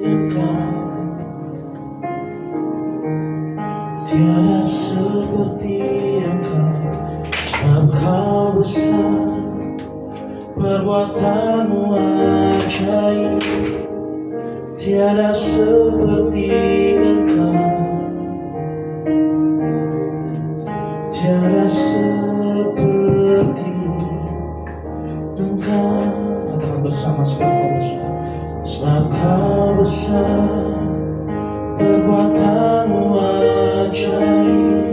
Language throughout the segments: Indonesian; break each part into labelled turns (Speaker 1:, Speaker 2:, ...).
Speaker 1: Engkau, tiada seperti Engkau, sebab Kau besar, perbuatanmu ajaib. Tiada seperti Engkau, tiada seperti Engkau. Katakan bersama, sebab Kau besar, sebab Kau besar, perbuatanmu ajaib.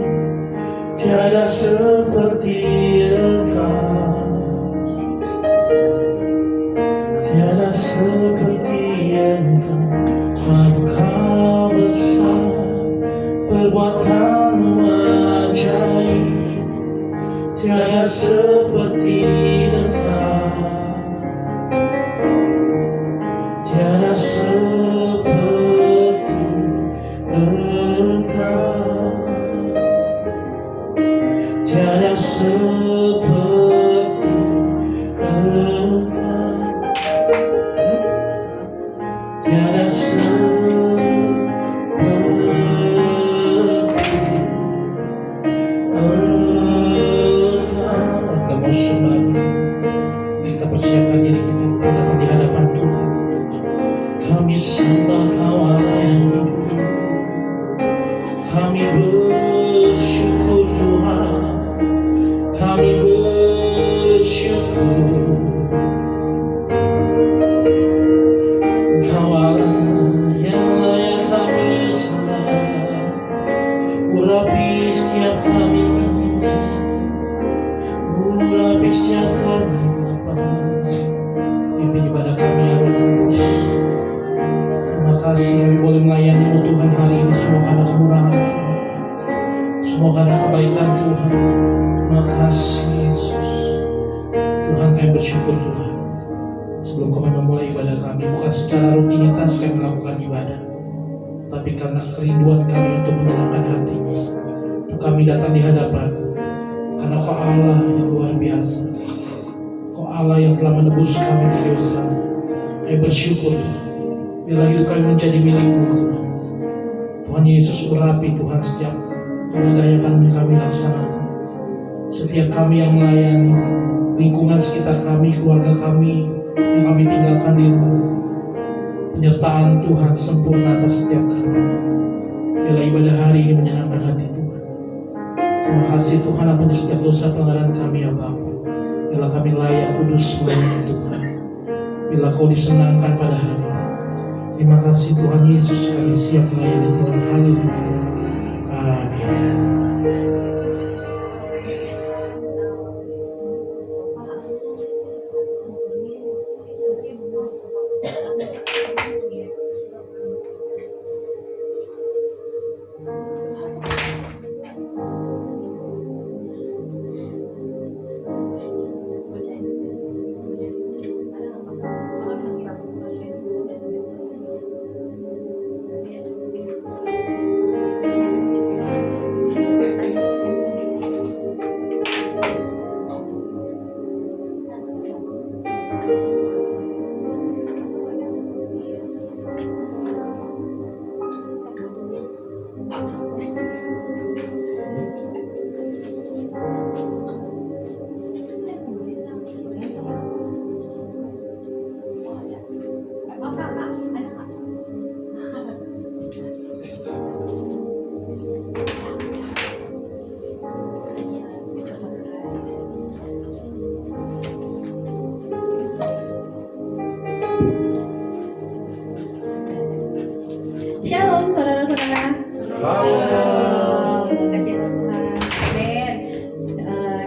Speaker 1: Tiada seperti Engkau, tiada seperti Engkau, sebab Kau besar, perbuatanmu ajaib. Tiada seperti Engkau, tiada seperti Engkau, tiada seperti Engkau, tiada seperti Engkau. Kita mau sembah, kita persiapkan diri kita datang di hadapan Tuhan. Kami sembah Kau Allah yang hidup. Kami bersyukur Tuhan, kami bersyukur. Kau Allah yang layak kami sembah. Urapi setiap kami, urapi setiap kami, Bapa. Pimpin ibadah kami ya Roh Kudus. Terima kasih kami boleh melayani-Mu Tuhan hari ini, semua karena kemurahan Tuhan, semua karena kebaikan Tuhan. Terima kasih Yesus. Tuhan, kami bersyukur Tuhan. Sebelum kami memulai ibadah kami, bukan secara rutinitas kami melakukan ibadah, tapi karena kerinduan kami untuk menyenangkan hati-Mu. Untuk kami datang di hadapan, karena Kau Allah yang luar biasa. Kau Allah yang telah menebus kami dari dosa. Kami bersyukur Tuhan. Biarlah hidup kami menjadi milik-Mu Tuhan. Tuhan Yesus, urapi Tuhan setiap ibadah yang kami laksanakan. Setiap kami yang melayani, lingkungan sekitar kami, keluarga kami yang kami tinggalkan di rumah. Penyertaan Tuhan sempurna atas setiap kami. Biarlah ibadah hari ini menyenangkan hati Tuhan. Terima kasih Tuhan ampuni setiap dosa pelanggaran kami ya Bapa. Biarlah kami layak kudus melayani Tuhan. Biarlah Kau disenangkan pada hari ini. Terima kasih Tuhan Yesus, kami siap melayani Tuhan. Haleluya. Amin.
Speaker 2: Shalom saudara-saudara. Shalom. Sukacita Tuhan. Amin.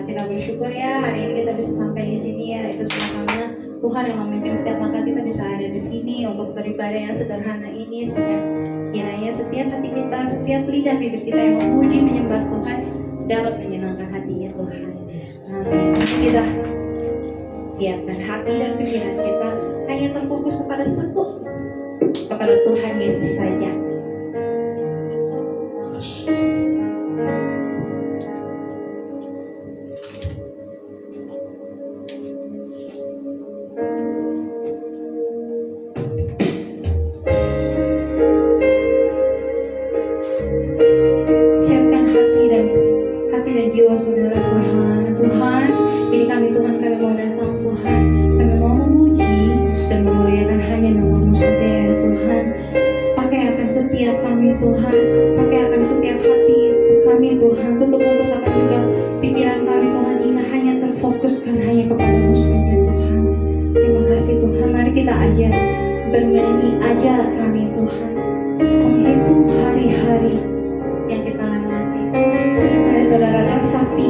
Speaker 2: Kita bersyukur ya hari ini kita bisa sampai di sini ya. Itu semua karena Tuhan yang memimpin setiap langkah kita bisa ada di sini untuk beribadah yang sederhana ini. Sehingga kiranya setiap hati kita, setiap lidah bibir kita yang memuji menyembah Tuhan dapat menyenangkan hatinya Tuhan. Amin. Kita siapkan hati dan pikiran kita hanya terfokus kepada satu, kepada Tuhan Yesus saja. Tuhan. Pakai akan setiap hati kami Tuhan. Tutup akan juga pikiran kami Tuhan. Ini hanya terfokuskan hanya kepada-Mu saja Tuhan. Terima kasih Tuhan. Mari kita ajar bernyanyi, ajar kami Tuhan menghitung hari-hari yang kita lewati. Mari saudara resapi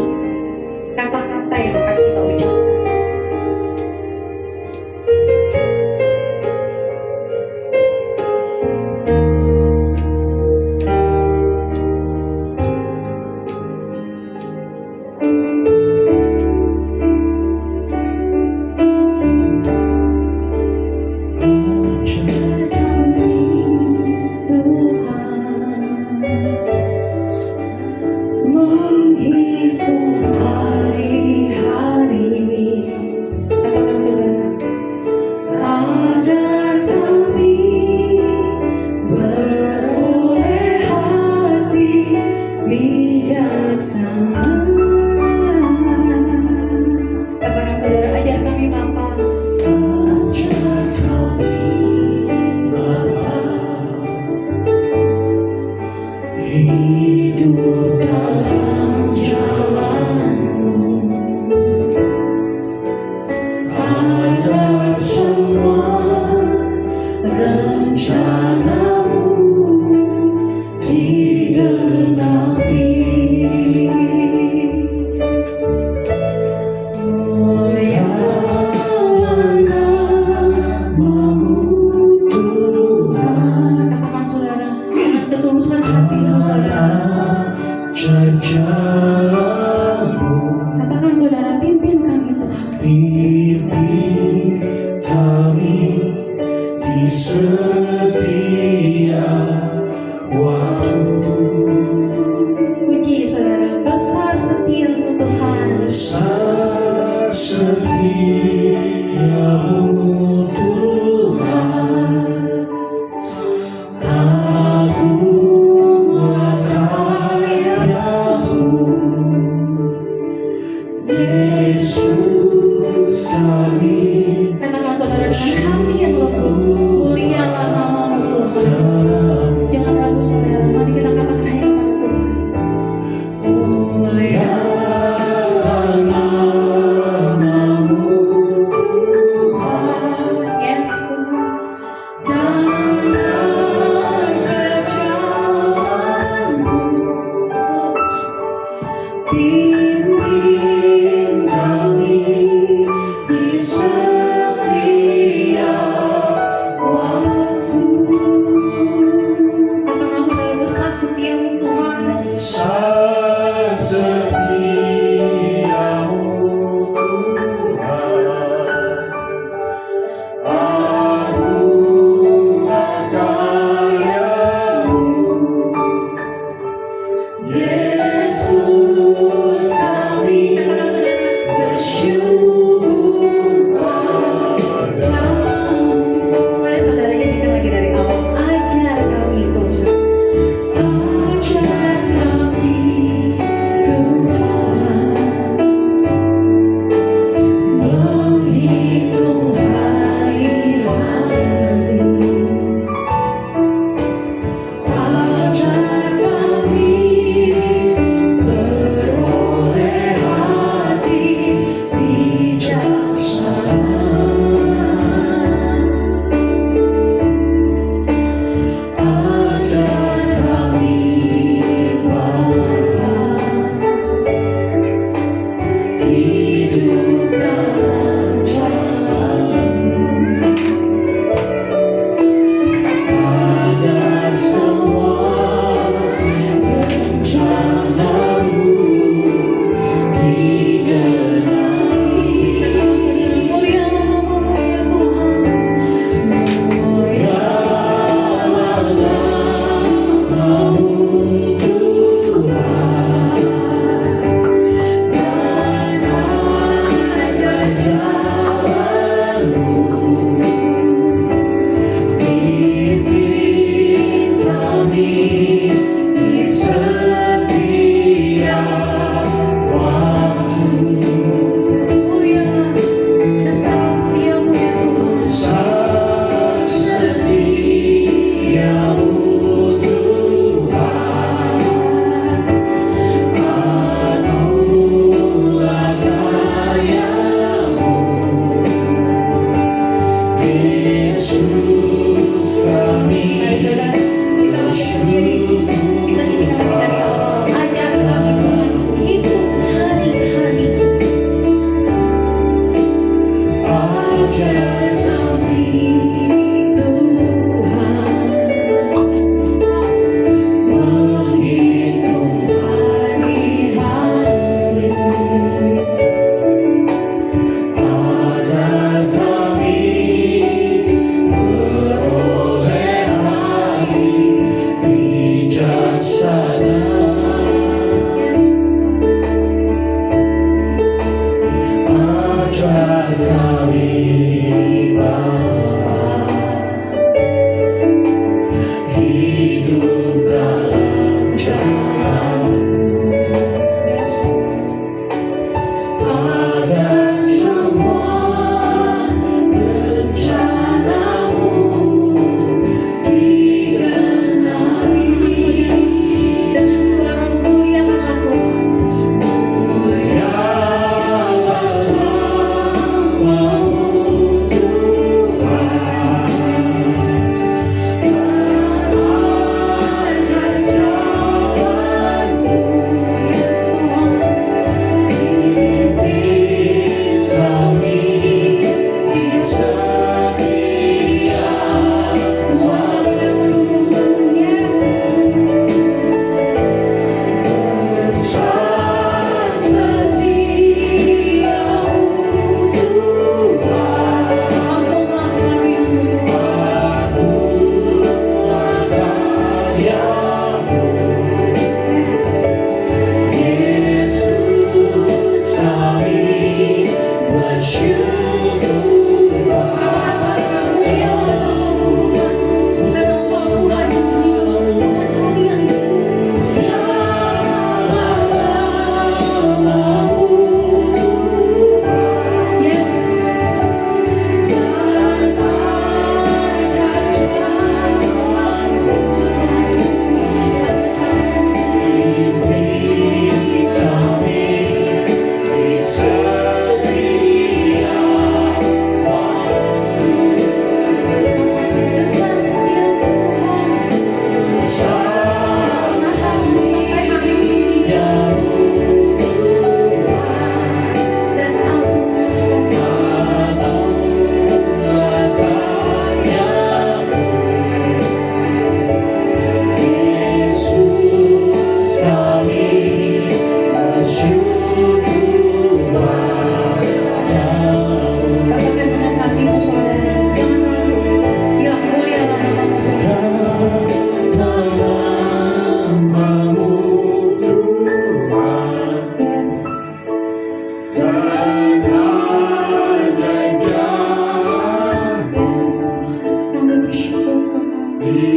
Speaker 2: kata-kata yang akan kita ucapkan. Menghitung hari-hari, katakan saudara, agar kami beroleh hati bijaksana. Katakan saudara, ajar kami Bapa.
Speaker 1: Ajar kami Bapa, hidup dalam jalan-Mu, agar semua rencana-Mu digenapi. Muliakan nama-Mu Tuhan,
Speaker 2: Katakan saudara, dengan ketulusan hati saudara.
Speaker 1: jalan-Mu,
Speaker 2: Katakan saudara, pimpin kami Tuhan.
Speaker 1: pimpin kami di setiap waktu.
Speaker 2: Puji saudara, besar setia-Mu Tuhan.
Speaker 1: Besar setiamu Tuhan, agunglah karya-Mu, Yesus kami
Speaker 2: Katakan saudara, dengan hati yang lembut, muliakan nama-Mu Tuhan.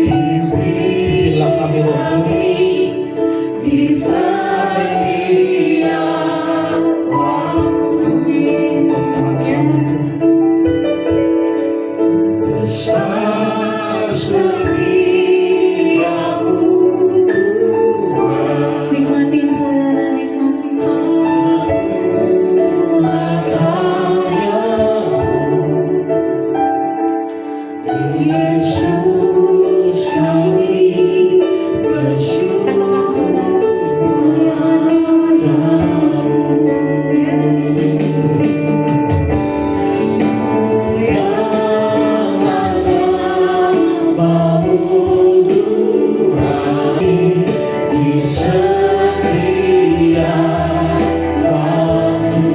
Speaker 1: Pimpinlah kami Roh Kudus.
Speaker 3: di setiap waktu besar setiamu Tuhan.
Speaker 2: Nikmatin saudara, nikmatin.
Speaker 3: Yesus kami bersyukur di setiap waktu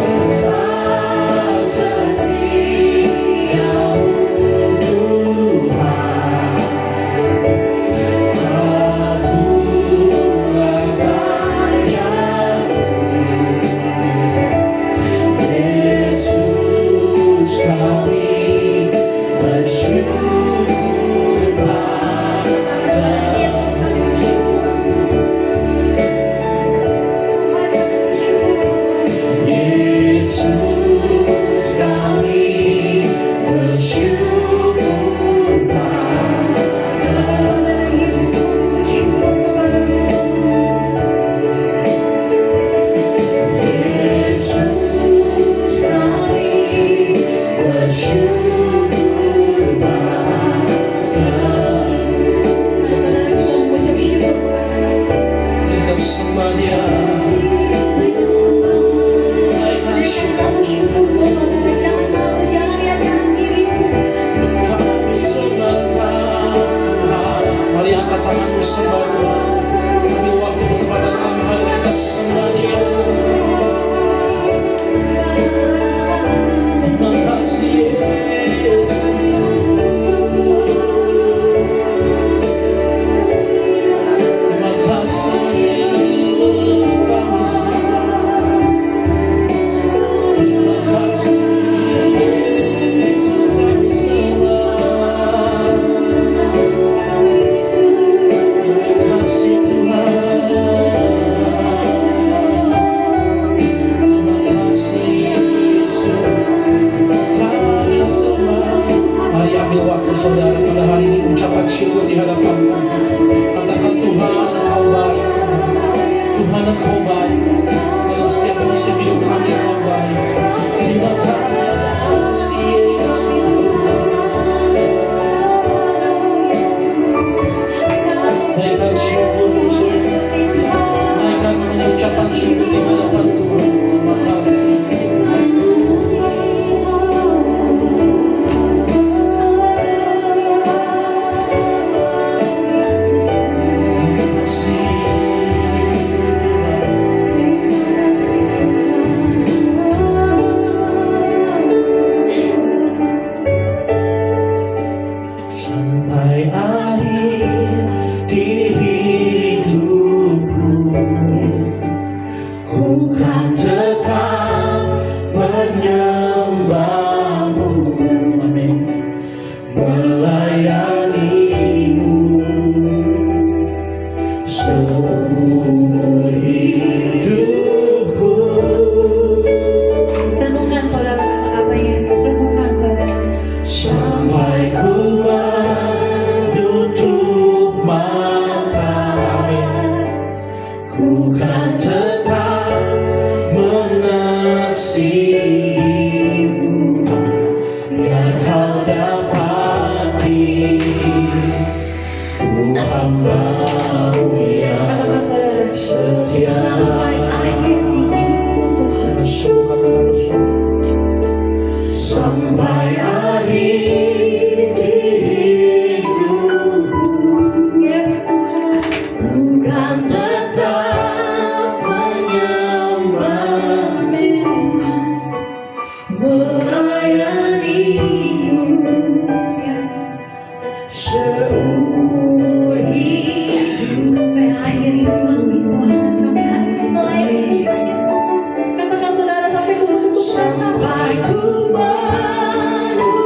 Speaker 3: besar setiamu Tuhan. Akulah kayamu, Yesus kami bersyukur padamu. Yesus kami bersyukur Yesus kami bersyukur
Speaker 1: Kita sembah Dia. Naikkan syukur. Kami sembah Tuhan. Mari angkat tanganmu sembah Tuhan. Ambil waktu kesempatan dalam hal ini kita sembah Dia. Terima kasih Yesus. Terima kasih kami sembah. Terima kasih Yesus kami sembah. Terima kasih Tuhan. Terima kasih Yesus kami sembah. Mari ambil waktu saudara pada hari ini ucapan syukur di hadapan-Mu. Katakan Tuhan Engkau baik. Tuhan Engkau baik. Dalam setiap musim hidup kami Engkau baik. Terima kasih Yesus. Naikkan syukur-Mu saudara. Naikkan ucapan syukur di hadapan Tuhan. Terima kasih. Terima kasih sampai akhir di hidupku, ku kan tetap menyembah-Mu. Amin. Melayani-Mu seumur hidupku.
Speaker 2: Renungkan saudara kata-katanya. Renungkan saudara.
Speaker 3: Sampai ku menutup mata, amin, ku kan tetap mengasihi-Mu yang Kau dapati. Ku hamba-Mu yang
Speaker 2: Katakan saudara.
Speaker 3: setia.
Speaker 2: Sampai akhir di hidupku Tuhan.
Speaker 1: Bersungguh katakan bersungguh.
Speaker 3: Sampai akhir di hidupku,
Speaker 2: Yes Tuhan.
Speaker 3: ku kan tetap menyembah-Mu, melayani-Mu
Speaker 2: Yes.
Speaker 3: seumur hidup.
Speaker 2: Sampai akhir hidup kami Tuhan. Kami hari melayani saja. Katakan saudara sampai ku tutup mata.
Speaker 3: Sampai ku menutup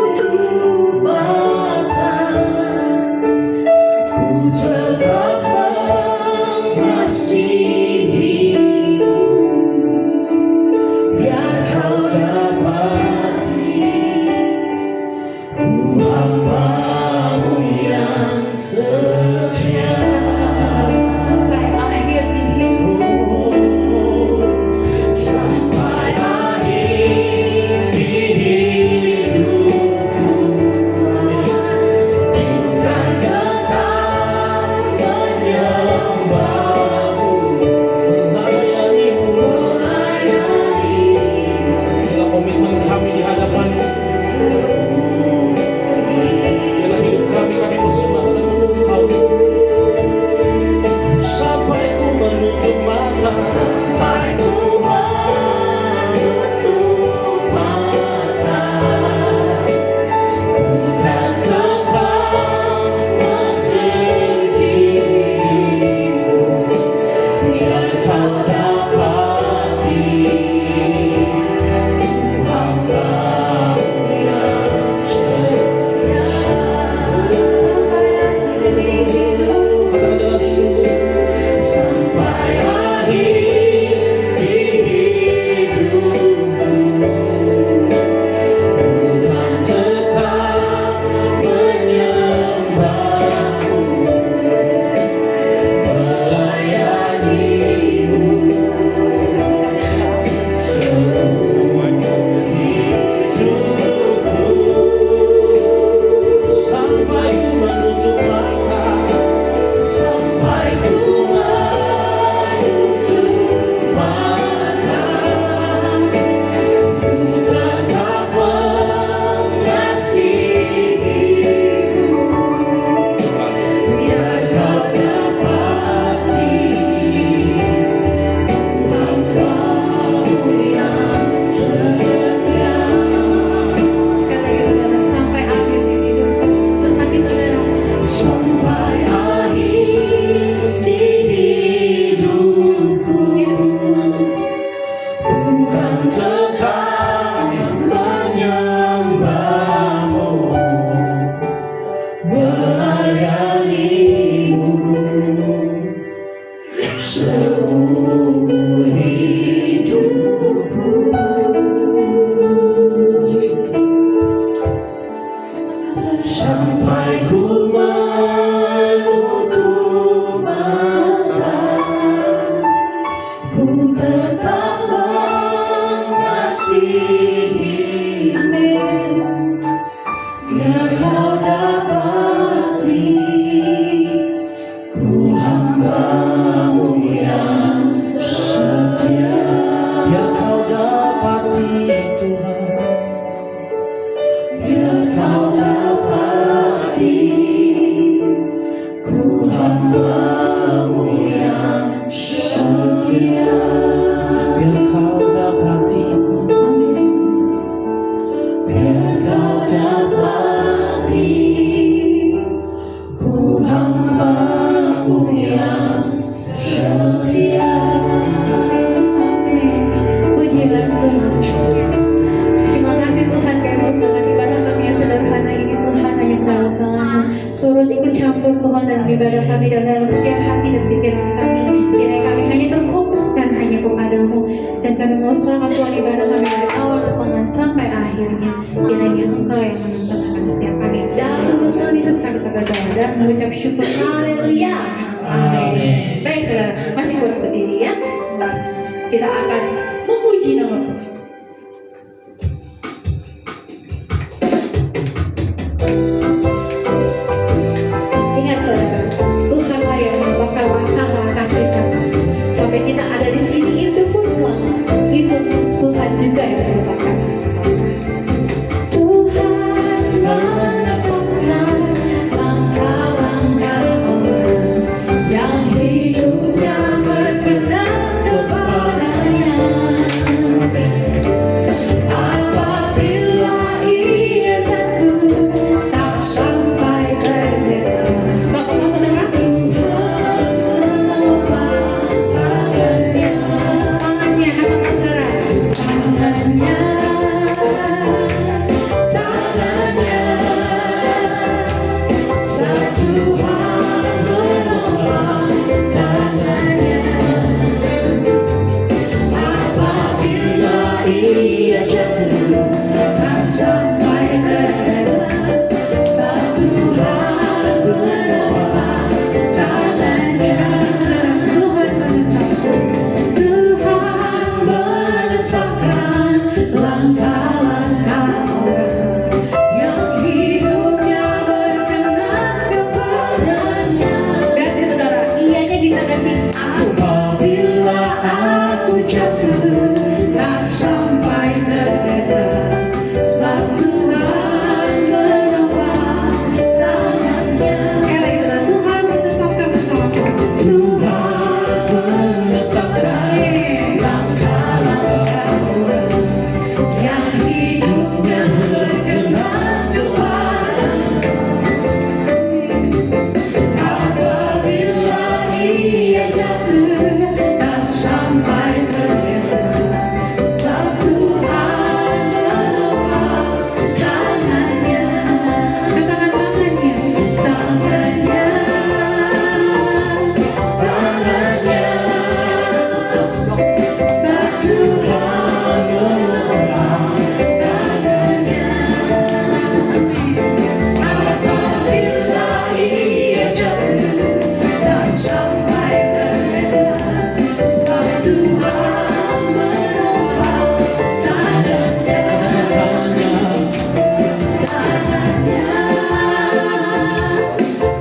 Speaker 3: Aku yang setia.
Speaker 2: Pujilah Tuhan. Terima kasih Tuhan kami bersama ibadah kami yang sederhana ini Tuhan hanya dalam tangan turut ikut campur Tuhan dalam ibadah kami dan dalam setiap hati dan pikiran kami. Kiranya kami hanya terfokuskan hanya kepadamu dan kami mau serahkan Tuhan ibadah kami dari awal pertengahan sampai akhirnya. Kiranya Engkau yang menentukan akan setiap kami dan Tuhan Yesus kami berdoa dan mengucap syukur. Haleluya. Amin. Baik saudara, masih boleh berdiri ya. Kita akan memuji nama Tuhan. Ingat saudara, Tuhanlah yang menambahkan langkah-langkah kita sampai kita ada di sini itu pun Tuhan, itu Tuhan juga yang merupakan. Tuhan menetapkan langkah-langkah orang yang hidupnya berkenan kepadanya. Apabila ia jatuh tak sampai berdeka, sebab saudara Tuhan menopang tangannya, tangannya kata saudara, tangannya, tangannya, sebab Tuhan menopang tangannya. Apabila ia jatuh tak sampai berdeka, sebab Tuhan menopang tangannya. Tuhan menetapkan langkah-langkah orang yang hidupnya berkenan kepadanya. Berarti saudara, ianya ditandai apabila aku jatuh tak sampai berdeka, sebab Tuhan menopang tangannya. Sekali lagi saudara, Tuhan menetapkan bersama-sama. Tuhan menetapkan langkah-langkah orang yang hidupnya berkenan kepadanya. Apabila ia jatuh tak sampai berdeka, sebab Tuhan menopang tangannya. Katakan tangannya, tangannya, tangannya, sebab Tuhan menopang tangannya. Apabila ia jatuh tak sampai berdeka, sebab Tuhan menopang tangannya. Tangannya,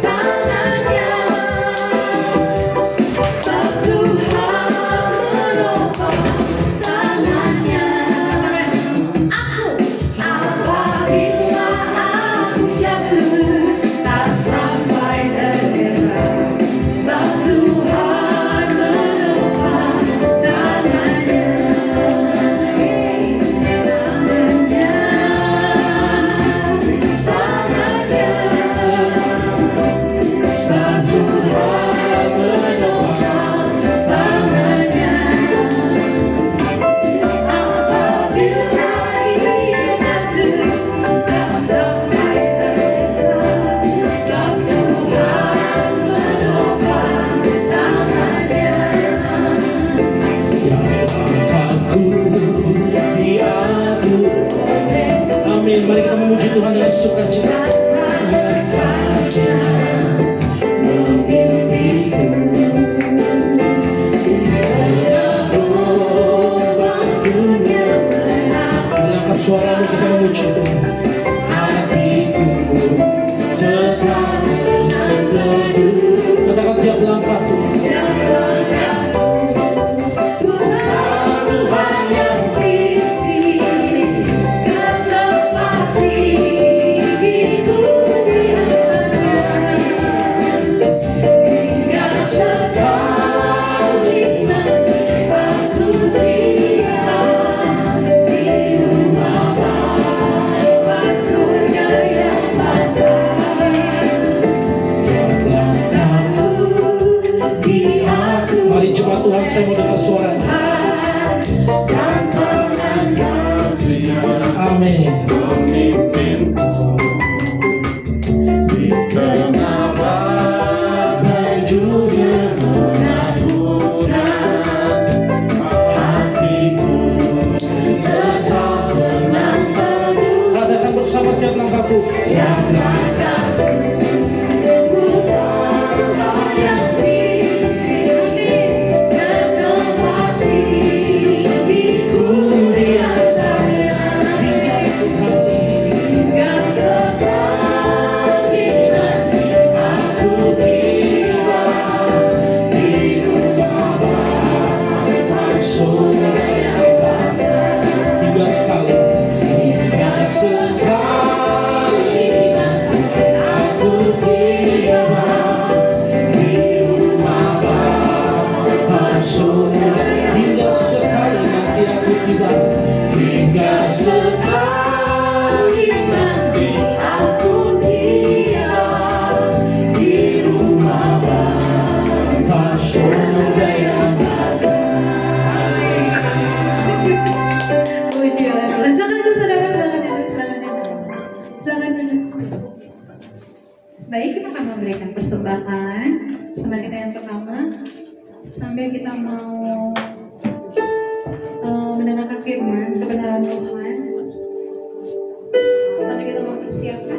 Speaker 2: tangannya, sebab Tuhan menopang tangannya. Apabila aku jatuh tak sampai berdeka, sebab Tuhan menopang tangannya. Tangannya, sebab Tuhan menopang tangannya. Apabila ia jatuh tak sampai berdeka, sebab Tuhan menopang tangannya.
Speaker 1: Aku diaku. Amin. Mari kita memuji Tuhan dengan sukacita.
Speaker 3: Kasih memimpinku di tengah lubang dunia gelap.
Speaker 1: Mengangkat suaramu kita memuji Tuhan.
Speaker 3: Hatiku tetap dengan teduh.
Speaker 1: Katakan tiap langkah Tuhan.
Speaker 3: Tiap langkahku, Tuhan yang pimpin ke tempat tinggiku.
Speaker 1: aku.
Speaker 3: Jangankan ku terbayang mimpi tempat diriku di antaranya.
Speaker 1: Hingga sekali
Speaker 3: Hingga sekali nanti aku tiba di rumah Bapa surga yang bangga.
Speaker 1: hingga sekali
Speaker 3: Hingga sekali nanti aku tiba di rumah Bapa surga yang
Speaker 1: hingga sekali nanti aku tiba.
Speaker 3: Hingga sekali nanti aku tiba di rumah Bapa surga yang
Speaker 2: Puji Allah. Silakan duduk saudara, silakan duduk, silakan duduk. Silakan duduk. Baik, kita akan memberikan persembahan. Persembahan kita yang pertama, sambil kita mau mendengarkan firman kebenaran Tuhan, tapi kita mau persiapkan.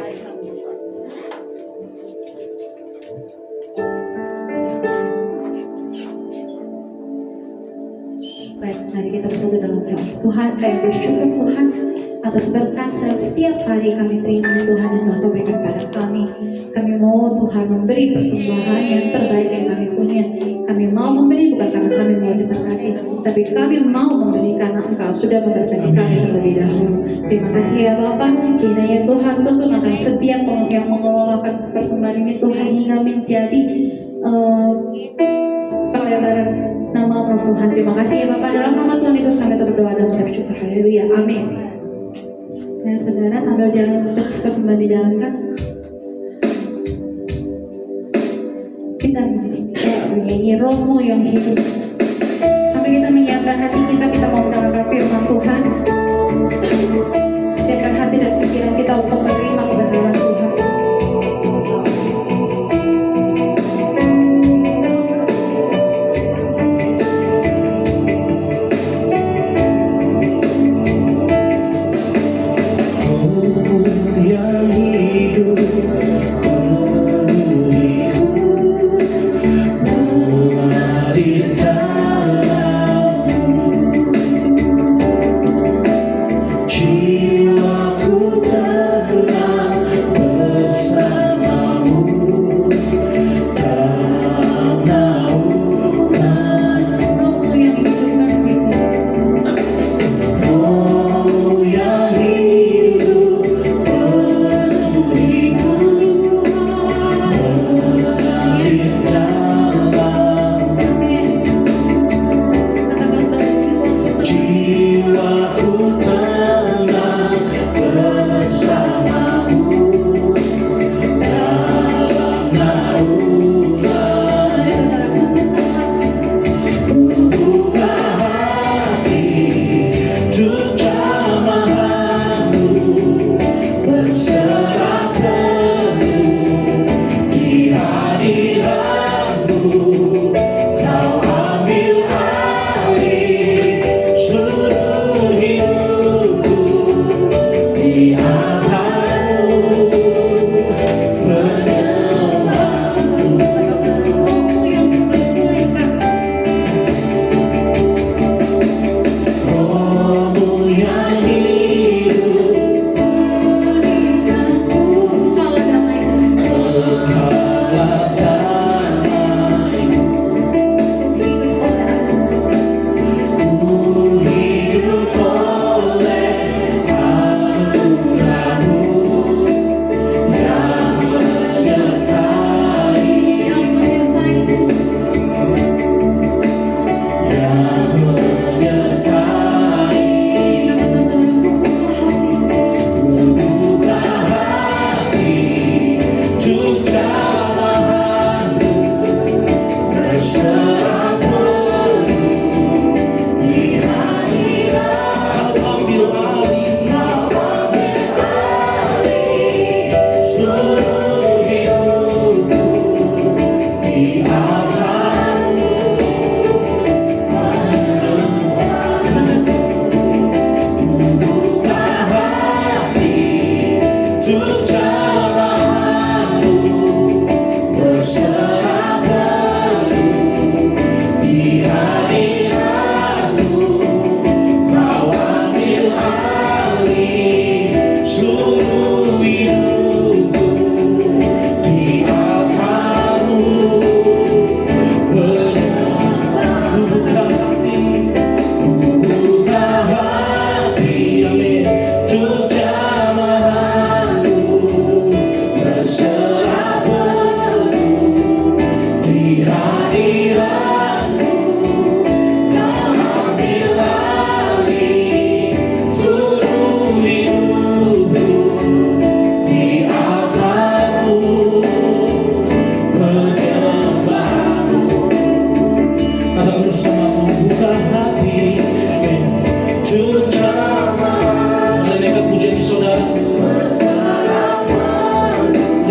Speaker 2: Baik, mari kita bersatu dalam doa. Tuhan, kami bersyukur Tuhan atas berkat yang setiap hari kami terima Tuhan yang telah Kau berikan pada kami. Kami mau Tuhan memberi persembahan yang terbaik yang kami punya. Kami mau memberi bukan karena kami mau diberkati, tapi kami mau memberi karena Engkau sudah memberkati kami terlebih dahulu. Terima kasih ya Bapak. Kiranya Tuhan tuntun akan setiap yang mengelolakan persembahan ini Tuhan hingga menjadi pelebaran nama Tuhan. Terima kasih ya Bapak. Dalam nama Tuhan Yesus kami berdoa dan mengucap syukur. Haleluya. Amin. Ya saudara, sambil jalan terus persembahan dijalankan, kita bernyanyi Romo yang hidup. Sampai kita menyiapkan hati kita mau mendengarkan firman Tuhan. Siapkan hati dan pikiran kita untuk menerima kebenaran Tuhan.
Speaker 1: Yang hidup penuhiku, mengalir dalammu.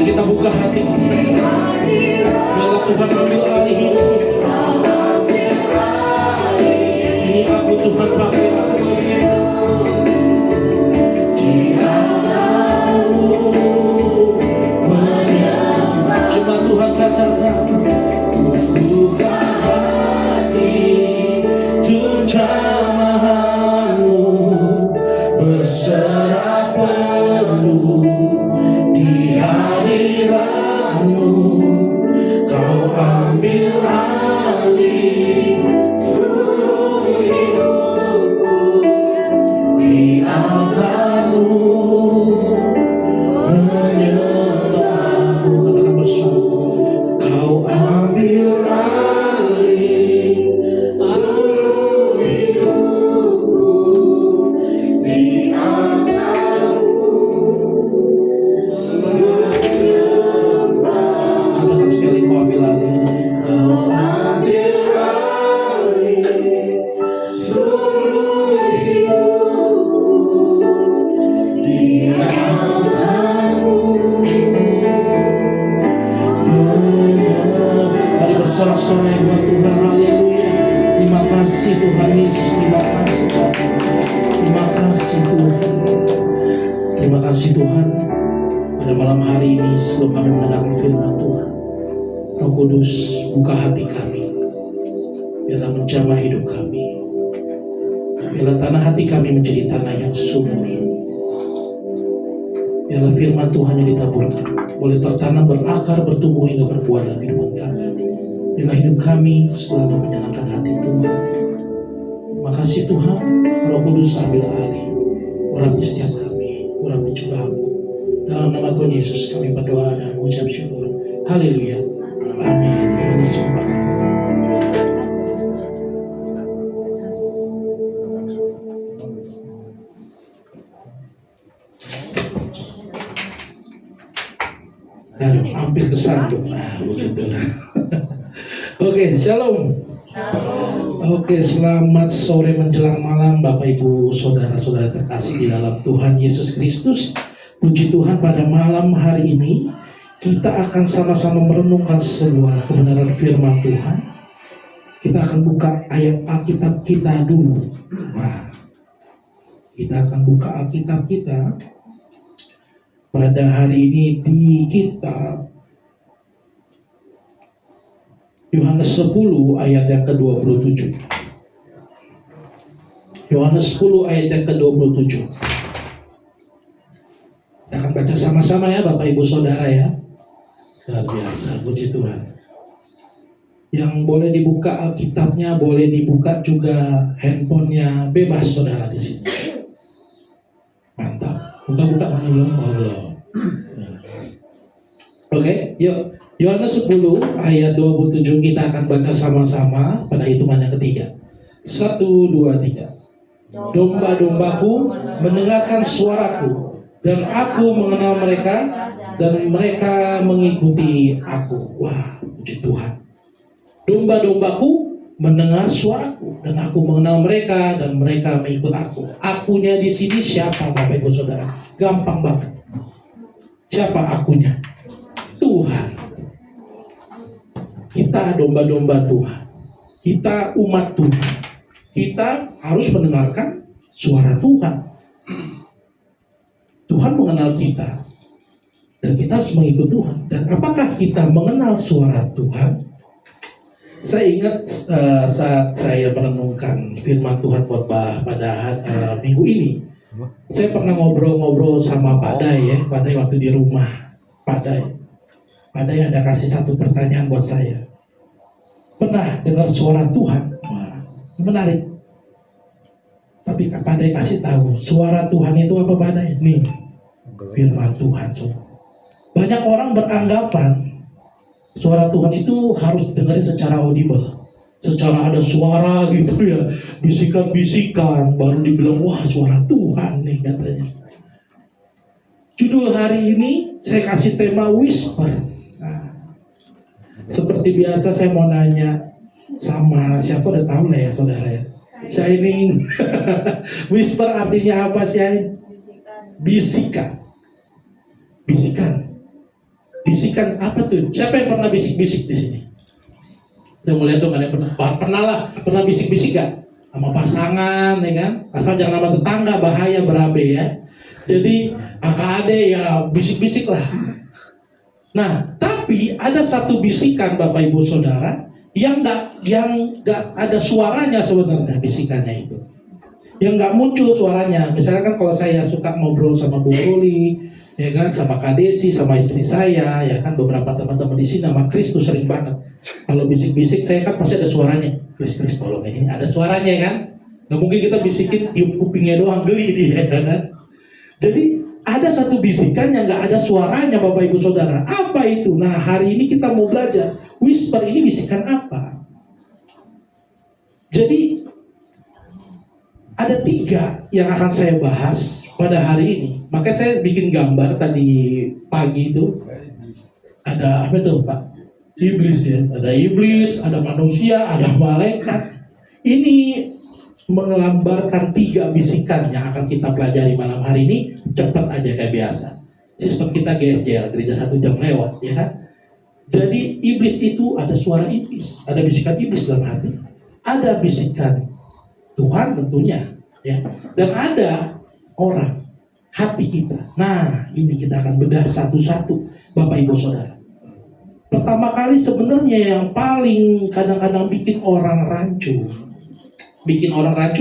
Speaker 1: kita buka hati kita. Biarlah Tuhan ambil alih hidup kita. Ini aku Tuhan, pakai aku. Dia tahu menyembah. Cuma Tuhan katakan, buka hati untuk jamahanmu, berserah penuh di hadiratmu. Kau ambil alih seluruh hidupku di altarmu, menyembahmu. Katakan bersama, kau ambil alih seluruh hidupku di altarmu, menyembah. Katakan sekali, kau ambil alih. Kau ambil alih seluruh hidupku di altarmu, mari bersorak-sorai buat Tuhan. Haleluya. Terima kasih Tuhan Yesus. Terima kasih Tuhan. Terima kasih Tuhan. Terima kasih Tuhan. Pada malam hari ini sebelum kami mendengarkan firman Tuhan, Roh Kudus buka hati kami. Biarlah menjamah hidup kami. Biarlah tanah hati kami menjadi tanah yang subur. Biarlah firman Tuhan yang ditaburkan boleh tertanam, berakar, bertumbuh hingga berbuah dalam kehidupan kami. Biarlah hidup kami selalu menyenangkan hati Tuhan. Terima kasih Tuhan. Roh Kudus ambil alih, urapi setiap kami, urapi juga hamba. Dalam nama Tuhan Yesus kami berdoa dan mengucap syukur. Haleluya. Amin. Tuhan Yesus memberkati. Hampir kesandung. Begitu. Oke, shalom. Oke, selamat sore menjelang malam Bapak Ibu Saudara-saudara terkasih di dalam Tuhan Yesus Kristus. Puji Tuhan, pada malam hari ini kita akan sama-sama merenungkan sebuah kebenaran firman Tuhan. Kita akan buka ayat Alkitab kita dulu. Nah, kita akan buka Alkitab kita pada hari ini di kitab Yohanes 10 ayat yang ke-27. Yohanes 10 ayat yang ke-27. Kita akan baca sama-sama ya Bapak Ibu Saudara ya. Luar biasa, puji Tuhan. Yang boleh dibuka Alkitabnya, boleh dibuka juga handphonenya, bebas saudara di sini. Mantap. Buka-buka mana belum? Oh, belum. Oke, yuk. Yohanes 10 ayat 27 kita akan baca sama-sama pada hitungan yang ketiga. 1, 2, 3. Domba-dombaku mendengarkan suaraku, dan aku mengenal mereka, dan mereka mengikuti aku. Wah, puji Tuhan. Domba-dombaku mendengar suaraku, dan aku mengenal mereka, dan mereka mengikut aku. Akunya di sini siapa Bapak Ibu Saudara? Gampang banget. Siapa akunya? Tuhan. Kita domba-domba Tuhan. Kita umat Tuhan. Kita harus mendengarkan suara Tuhan. Tuhan mengenal kita, dan kita harus mengikut Tuhan. Dan apakah kita mengenal suara Tuhan? Saya ingat saat saya merenungkan firman Tuhan khotbah pada minggu ini, saya pernah ngobrol-ngobrol sama Pak Day ya, Pak Day waktu di rumah. Pak Day ada kasih satu pertanyaan buat saya. Pernah dengar suara Tuhan? Wah, menarik. Tapi Pak Day kasih tahu, suara Tuhan itu apa Pak Day? Nih, firman Tuhan. Banyak orang beranggapan suara Tuhan itu harus dengerin secara audible, secara ada suara gitu ya, bisikan-bisikan, baru dibilang wah suara Tuhan nih katanya. Judul hari ini saya kasih tema whisper. Nah, seperti biasa saya mau nanya sama siapa, udah tahu lah ya saudara ya. Shining. Whisper artinya apa sih? Bisikan. Bisikan. bisikan apa tuh? Siapa yang pernah bisik-bisik di sini? Udah mulai tuh, ada yang pernah lah, pernah bisik-bisik gak? Sama pasangan, ya kan? Asal jangan sama tetangga, bahaya berabe ya. Jadi kakak ade ya bisik-bisik lah. Nah, tapi ada satu bisikan Bapak Ibu Saudara yang nggak ada suaranya sebenarnya bisikannya itu. Yang nggak muncul suaranya. Misalnya kan kalau saya suka ngobrol sama Bu Ruli, ya kan, sama Kak Desi, sama istri saya, ya kan, beberapa teman-teman di sini, sama Kris tuh sering banget. Kalau bisik-bisik saya kan pasti ada suaranya. Kris tolong ini, ada suaranya ya kan. Nggak mungkin kita bisikin tiup kupingnya doang, geli dia, ya kan. Jadi ada satu bisikan yang nggak ada suaranya Bapak Ibu Saudara. Apa itu? Nah, hari ini kita mau belajar whisper ini bisikan apa. Jadi ada 3 yang akan saya bahas pada hari ini. Makanya saya bikin gambar tadi pagi itu. Ada apa itu Pak? Iblis ya. Ada iblis, ada manusia, ada malaikat. Ini menggambarkan 3 bisikan yang akan kita pelajari malam hari ini. Cepat aja kayak biasa. Sistem kita GSJ, gereja 1 jam lewat, ya kan? Jadi iblis itu ada suara iblis, ada bisikan iblis dalam hati, ada bisikan Tuhan tentunya, ya. Dan ada orang, hati kita. Nah, ini kita akan bedah satu-satu, Bapak Ibu Saudara. Pertama kali sebenarnya yang paling kadang-kadang bikin orang rancu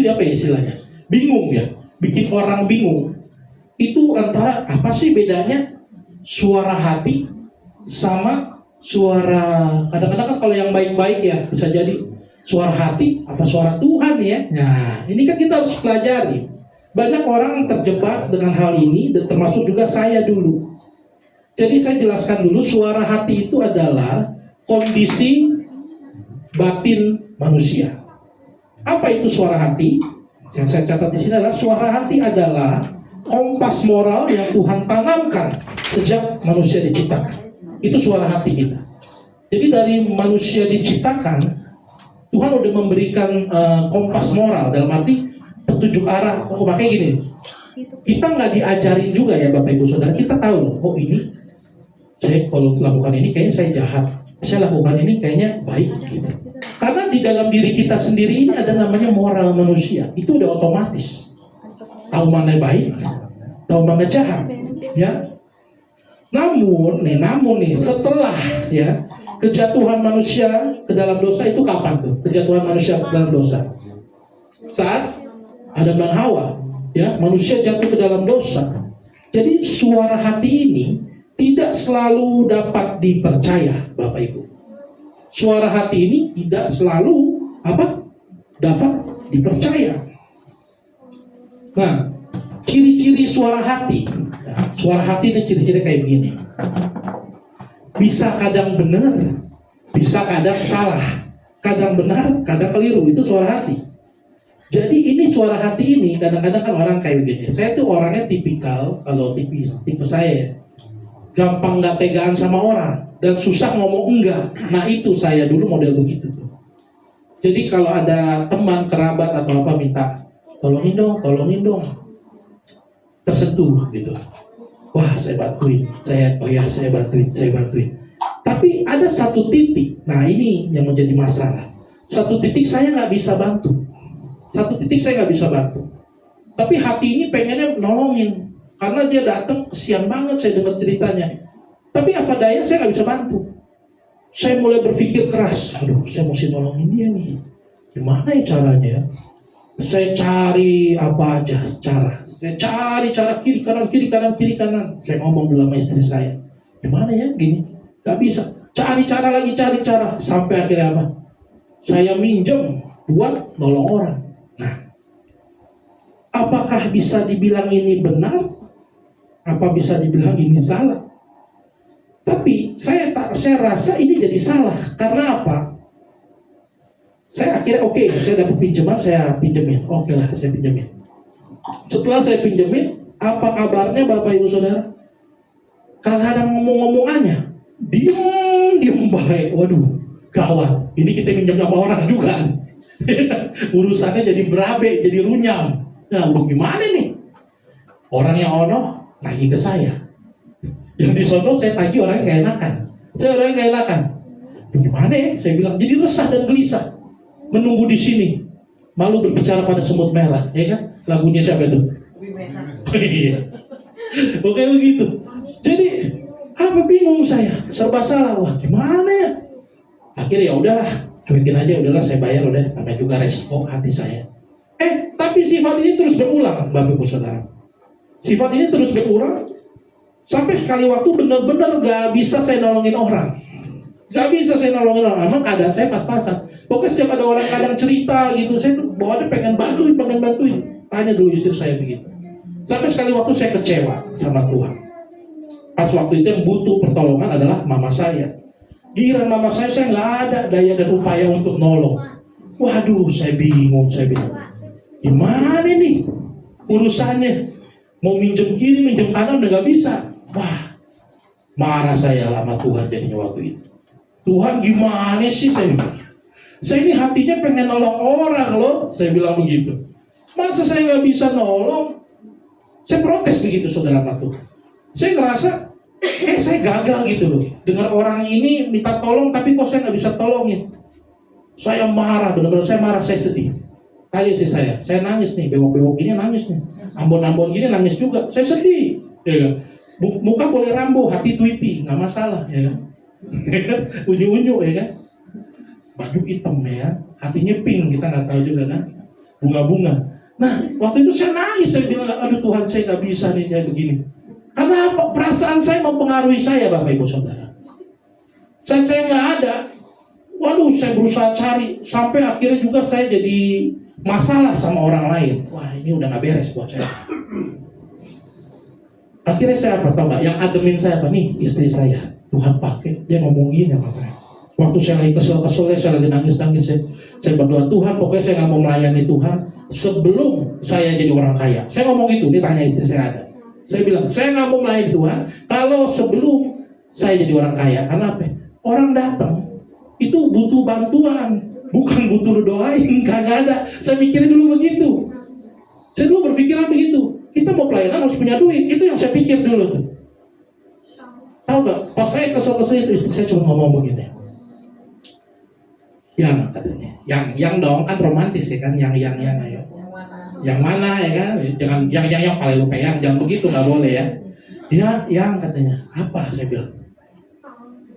Speaker 1: ya, apa ya istilahnya? Bingung ya, bikin orang bingung. Itu antara apa sih bedanya suara hati sama suara, kadang-kadang kan kalau yang baik-baik ya bisa jadi suara hati apa suara Tuhan ya. Nah, ini kan kita harus pelajari. Banyak orang terjebak dengan hal ini dan termasuk juga saya dulu. Jadi saya jelaskan dulu, suara hati itu adalah kondisi batin manusia. Apa itu suara hati? Yang saya catat di sini adalah suara hati adalah kompas moral yang Tuhan tanamkan sejak manusia diciptakan. Itu suara hati kita. Jadi dari manusia diciptakan, Tuhan udah memberikan kompas moral, dalam arti petunjuk arah. Oh, makanya gini, kita nggak diajarin juga ya Bapak Ibu Saudara. Kita tahu loh, oh ini saya kalau lakukan ini kayaknya saya jahat, saya lakukan ini kayaknya baik gitu. Karena di dalam diri kita sendiri ini ada namanya moral manusia. Itu udah otomatis. Tahu mana baik, tahu mana jahat, ya. Namun nih setelah ya kejatuhan manusia ke dalam dosa itu kapan tuh? Kejatuhan manusia ke dalam dosa saat Adam dan Hawa, ya, manusia jatuh ke dalam dosa. Jadi suara hati ini tidak selalu dapat dipercaya, Bapak Ibu. Suara hati ini tidak selalu dapat dipercaya. Nah, ciri-ciri suara hati. Suara hati ini ciri-ciri kayak begini. Bisa kadang benar, bisa kadang salah. Kadang benar, kadang keliru. Itu suara hati. Jadi ini suara hati ini kadang-kadang kan orang kayak begini. Saya tuh orangnya tipikal, kalau tipe saya ya, gampang gak tegaan sama orang dan susah ngomong enggak. Nah itu saya dulu model begitu tuh. Jadi kalau ada teman, kerabat atau apa minta tolongin dong, tersentuh gitu. Wah, saya bantuin. Saya bantuin. Tapi ada satu titik, nah ini yang menjadi masalah. Satu titik saya nggak bisa bantu. Tapi hati ini pengennya nolongin. Karena dia datang, kesian banget saya dengar ceritanya. Tapi apa daya saya nggak bisa bantu. Saya mulai berpikir keras. Aduh, saya mesti nolongin dia nih. Gimana ya caranya? Saya cari apa aja cara. Saya cari cara kiri kanan. Saya ngomong dulu sama istri saya. Gimana ya gini? Gak bisa. Cari cara. Sampai akhirnya apa? Saya minjem buat nolong orang. Nah, apakah bisa dibilang ini benar? Apa bisa dibilang ini salah? Tapi saya rasa ini jadi salah. Karena apa? Saya akhirnya saya dapat pinjaman, saya pinjemin. Oke lah, saya pinjemin. Setelah saya pinjemin, apa kabarnya Bapak Ibu Saudara? Kadang-kadang ngomong-ngomongannya diem baik. Waduh, gawat. Ini kita minjem sama orang juga. Urusannya jadi berabe, jadi runyam. Nah, gimana nih? Orang yang ono lagi ke saya. Yang di sono saya tagih orangnya gak enakan. Saya orangnya gak enakan. Gimana ya? Saya bilang jadi resah dan gelisah menunggu di sini. Malu berbicara pada semut merah, ya kan? Lagunya siapa itu? Iya. Oke begitu. Jadi apa bingung saya, serba salah. Wah gimana ya? Akhirnya ya udahlah, cuekin aja, udahlah saya bayar udah. Namanya juga resiko hati saya. Tapi sifat ini terus berulang, Bapak Ibu Saudara. Sifat ini terus berulang sampai sekali waktu benar-benar gak bisa saya nolongin orang. Gak bisa saya nolongin orang. Emang keadaan saya pas-pasan. Pokoknya setiap ada orang kadang cerita gitu, saya tuh bawaannya pengen bantuin. Tanya dulu istri saya begitu. Sampai sekali waktu saya kecewa sama Tuhan. Pas waktu itu yang butuh pertolongan adalah mama saya. Giliran mama saya nggak ada daya dan upaya untuk nolong. Waduh, saya bingung, saya bilang, gimana nih urusannya? Mau minjem kiri, minjem kanan udah gak bisa. Wah, marah saya lama Tuhan jadinya waktu itu. Tuhan gimana sih, saya bilang. Saya ini hatinya pengen nolong orang loh, saya bilang begitu. Masa saya gak bisa nolong? Saya protes begitu saudara Tuhan. Saya ngerasa saya gagal gitu loh. Dengar orang ini minta tolong tapi kok saya gak bisa tolongin. Saya marah, benar-benar saya marah, saya sedih. Tanya sih saya nangis nih, bewok-bewok gini nangis nih, ambon-ambon gini nangis juga, saya sedih, ya kan? Muka boleh rambo, hati tweety, nggak masalah, ya kan? Unyu-unyu, ya kan? Baju hitam, ya kan? Hatinya pink, kita nggak tahu juga kan? Bunga-bunga. Nah, waktu itu saya nangis, saya bilang, aduh Tuhan saya nggak bisa nih kayak begini. Karena apa? Perasaan saya mempengaruhi saya, Bapak Ibu Saudara. Saat saya nggak ada, waduh, saya berusaha cari sampai akhirnya juga saya jadi masalah sama orang lain. Wah, ini udah nggak beres buat saya. Akhirnya saya apa tau nggak? Yang ademin saya apa nih? Istri saya. Tuhan pakai dia ngomong gini sama saya. Waktu saya lagi kesel-keselnya, saya lagi nangis-nangis, saya berdoa, Tuhan, pokoknya saya nggak mau melayani Tuhan sebelum saya jadi orang kaya. Saya ngomong gitu, dia tanya istri saya ada. Saya bilang, saya nggak mau melayani Tuhan kalau sebelum saya jadi orang kaya. Karena apa? Orang datang itu butuh bantuan, bukan butuh lu doain, kagak ada. Saya mikirin dulu begitu. Saya dulu berpikiran begitu. Kita mau pelayanan harus punya duit. Itu yang saya pikir dulu tuh. Tahu gak? Pas saya kesel-kesel itu istri saya cuma ngomong begini. Yang katanya, yang dong kan romantis ya kan, yang ayo. Yang mana ya kan? Jangan yang paling lupa yang jangan begitu, nggak boleh ya. Dia yang katanya apa? Saya bilang,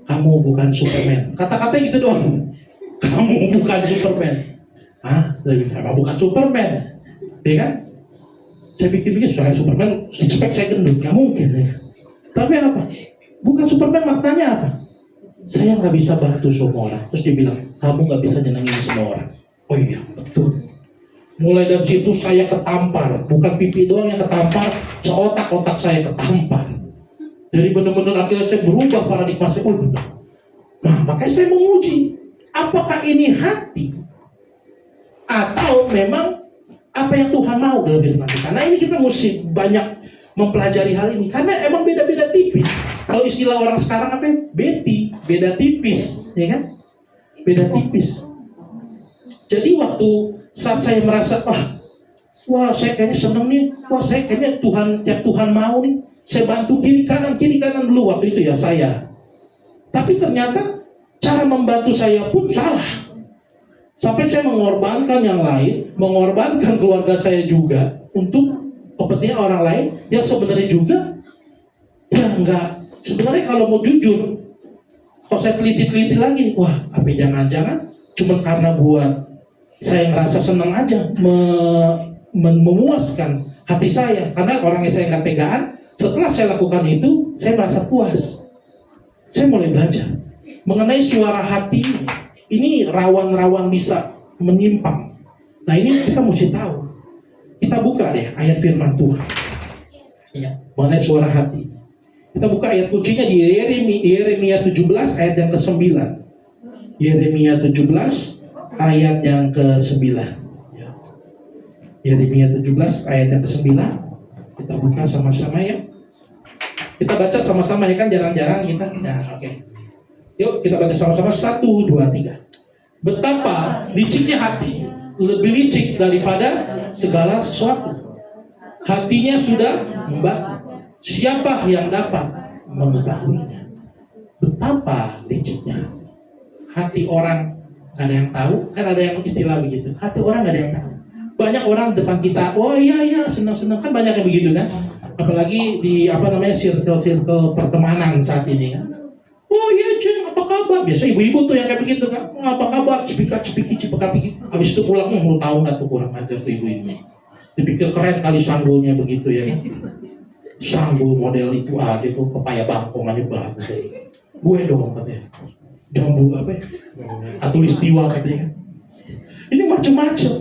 Speaker 1: kamu bukan Superman. Kata-kata gitu doang. Kamu bukan Superman. Hah? Saya bilang, kamu bukan Superman. Ya kan? Saya pikir-pikir, soalnya Superman, six-pack saya gendut, nggak mungkin ya. Tapi apa? Bukan Superman maknanya apa? Saya nggak bisa bantu semua orang. Terus dia bilang, kamu nggak bisa nyenengin semua orang. Oh iya, betul. Mulai dari situ saya ketampar. Bukan pipi doang yang ketampar, seotak-otak saya ketampar. Jadi benar-benar akhirnya saya berubah paradigma saya. Oh benar. Nah, makanya saya menguji, apakah ini hati atau memang apa yang Tuhan mau dalam hidup kita. Karena ini kita mesti banyak mempelajari hal ini. Karena emang beda-beda tipis. Kalau istilah orang sekarang apa? Beti, beda tipis, ya kan? Beda tipis. Jadi waktu saat saya merasa, wah saya kayaknya seneng nih, wah saya kayaknya tiap Tuhan mau nih, saya bantu kiri kanan dulu waktu itu ya saya. Tapi ternyata cara membantu saya pun salah. Sampai saya mengorbankan yang lain, mengorbankan keluarga saya juga untuk kepentingan orang lain yang sebenarnya juga ya enggak. Sebenarnya kalau mau jujur, kalau saya teliti-teliti lagi, wah apa jangan-jangan cuma karena buat saya ngerasa senang aja memuaskan hati saya. Karena orangnya saya nggak tegaan, setelah saya lakukan itu, saya merasa puas. Saya mulai belajar mengenai suara hati. Ini rawan-rawan bisa menyimpang. Nah ini kita mesti tahu. Kita buka deh ayat firman Tuhan. Ya, mengenai suara hati. Kita buka ayat kuncinya di Yeremia 17 ayat yang ke-9. Yeremia 17 ayat yang ke-9. Yeremia 17 ayat yang ke-9. Kita buka sama-sama ya. Kita baca sama-sama ya kan, jarang-jarang kita. Nah, oke. Yuk kita baca sama-sama 1, 2, 3. Betapa liciknya hati, lebih licik daripada segala sesuatu. Hatinya sudah membatu. Siapa yang dapat mengetahuinya. Betapa liciknya hati orang, gak ada yang tahu. Kan ada yang istilah begitu, hati orang gak ada yang tahu. Banyak orang depan kita, oh iya senang-senang, kan banyak yang begitu kan. Apalagi di circle pertemanan saat ini kan. Oh iya Ceng, apa kabar? Biasa ibu-ibu tuh yang kayak begitu kan. Oh, apa kabar? Cipika-cipiki. Habis itu pulang, mau tahu nggak tuh kurang ajar tuh ibu-ibu. Dipikir keren kali sanggulnya begitu ya kan. Sanggul model itu aja tuh, pepaya bangkong aja bagus. Gue dong katanya. Jambu apa ya? Atulistiwa katanya kan. Ini macam-macam.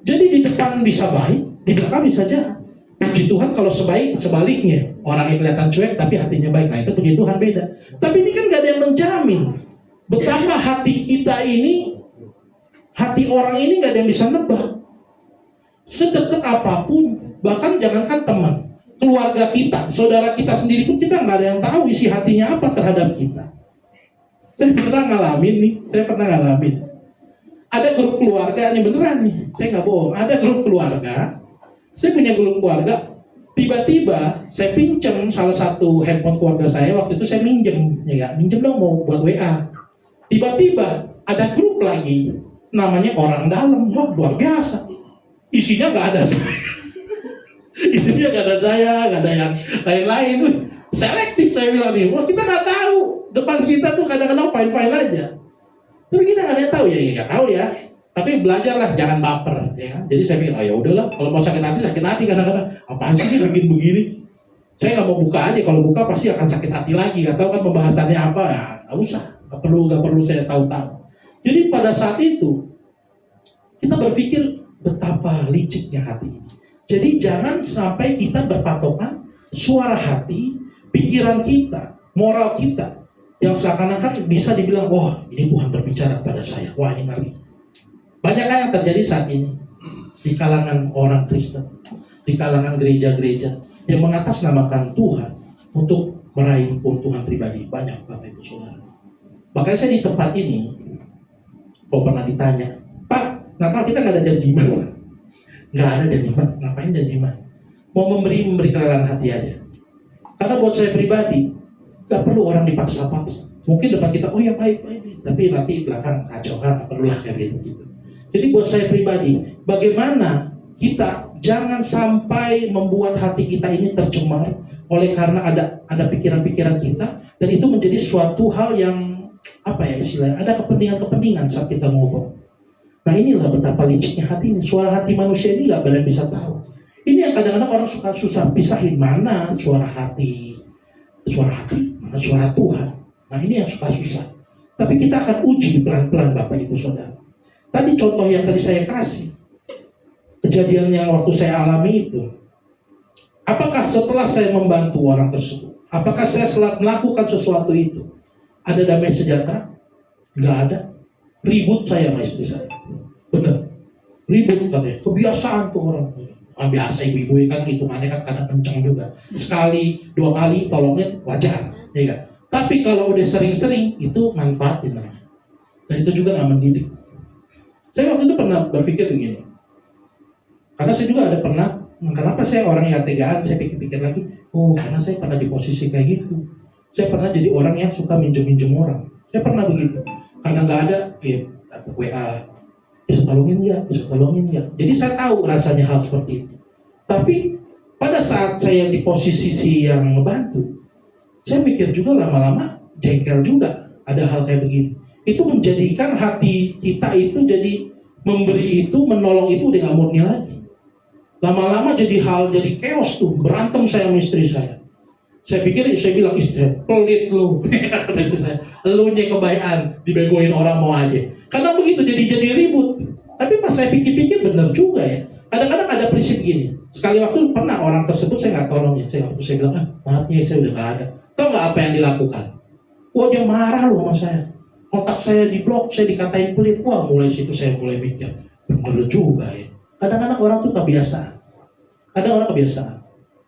Speaker 1: Jadi di depan bisa baik, di belakang bisa jahat. Puji Tuhan kalau sebaliknya, orang yang kelihatan cuek tapi hatinya baik. Nah itu puji Tuhan beda. Tapi ini kan gak ada yang menjamin betapa hati kita ini, hati orang ini gak ada yang bisa nebak. Sedekat apapun, bahkan jangankan teman, keluarga kita, saudara kita sendiri pun kita gak ada yang tahu isi hatinya apa terhadap kita. Saya pernah ngalamin. Ada grup keluarga, ini beneran nih, saya gak bohong. Ada grup keluarga. Saya punya grup keluarga, tiba-tiba saya pinjam salah satu handphone keluarga saya, waktu itu saya minjem dong mau buat WA. Tiba-tiba ada grup lagi, namanya orang dalam, wah luar biasa. Isinya nggak ada saya, isinya nggak ada saya, nggak ada yang lain-lain. Selektif saya bilang nih, wah kita nggak tahu, depan kita tuh kadang-kadang fine-fine aja. Tapi kita nggak ada yang tahu nggak tahu ya. Tapi belajarlah jangan baper, ya kan? Jadi saya pikir, ya udahlah, kalau mau sakit hati kadang-kadang. Apaan sih bikin begini? Saya nggak mau buka aja, kalau buka pasti akan sakit hati lagi. Nggak tahu kan pembahasannya apa, ya nggak usah, nggak perlu saya tahu-tahu. Jadi pada saat itu kita berpikir betapa liciknya hati ini. Jadi jangan sampai kita berpatokan suara hati, pikiran kita, moral kita yang seakan-akan bisa dibilang, wah ini Tuhan berbicara kepada saya, wah ini ngeri. Banyak yang terjadi saat ini di kalangan orang Kristen, di kalangan gereja-gereja yang mengatasnamakan Tuhan untuk meraih keuntungan pribadi. Banyak Bapak Ibu Saudara. Makanya saya di tempat ini, pernah ditanya, Pak, kenapa kita nggak ada janjiman? Nggak ada janjiman, ngapain janjiman? Mau memberi kerelaan hati aja. Karena buat saya pribadi, nggak perlu orang dipaksa-paksa. Mungkin depan kita, oh ya baik, tapi nanti belakang kacau, nggak perlulah kayak gitu. Jadi buat saya pribadi, bagaimana kita jangan sampai membuat hati kita ini tercemar oleh karena ada pikiran-pikiran kita, dan itu menjadi suatu hal yang apa ya istilahnya, ada kepentingan saat kita ngomong. Nah inilah betapa liciknya hati ini. Suara hati manusia ini nggak benar bisa tahu. Ini yang kadang-kadang orang suka susah pisahin mana suara hati, mana suara Tuhan. Nah ini yang suka susah. Tapi kita akan uji pelan-pelan Bapak Ibu Saudara. Tadi contoh yang tadi saya kasih, kejadian yang waktu saya alami itu, apakah setelah saya membantu orang tersebut, apakah saya setelah melakukan sesuatu itu, ada damai sejahtera? Nggak ada. Ribut saya sama istri saya. Benar. Ribut katanya. Kebiasaan tuh orang. Kan biasa ibu-ibu kan hitungannya kan kadang kenceng juga. Sekali, 2 kali tolongin wajar. Ya kan? Tapi kalau udah sering-sering itu manfaatin. Dan itu juga nggak mendidik. Saya waktu itu pernah berpikir begini. Karena saya juga ada pernah, kenapa saya orang yang tegaan, saya pikir-pikir lagi, oh karena saya pernah di posisi kayak gitu. Saya pernah jadi orang yang suka minjem-minjem orang. Saya pernah begitu. Karena nggak ada, atau WA, bisa tolongin ya. Jadi saya tahu rasanya hal seperti itu. Tapi pada saat saya di posisi yang ngebantu, saya mikir juga lama-lama jengkel juga ada hal kayak begini. Itu menjadikan hati kita itu jadi memberi itu, menolong itu udah gak murni lagi. Lama-lama jadi chaos tuh, berantem saya sama istri saya. Saya bilang istri, pelit lu, kata istri saya, lu nya kebayaan, dibegoin orang mau aja. Karena begitu jadi ribut. Tapi pas saya pikir-pikir benar juga ya. Kadang-kadang ada prinsip gini. Sekali waktu pernah orang tersebut saya nggak tolongin. Saya bilang, maaf ya saya udah nggak ada. Tahu nggak apa yang dilakukan? Wah dia marah loh sama saya. Kontak saya di blok, saya dikatain pelit. Wah mulai situ saya mulai mikir, bener juga ya. Kadang-kadang orang tuh kebiasaan.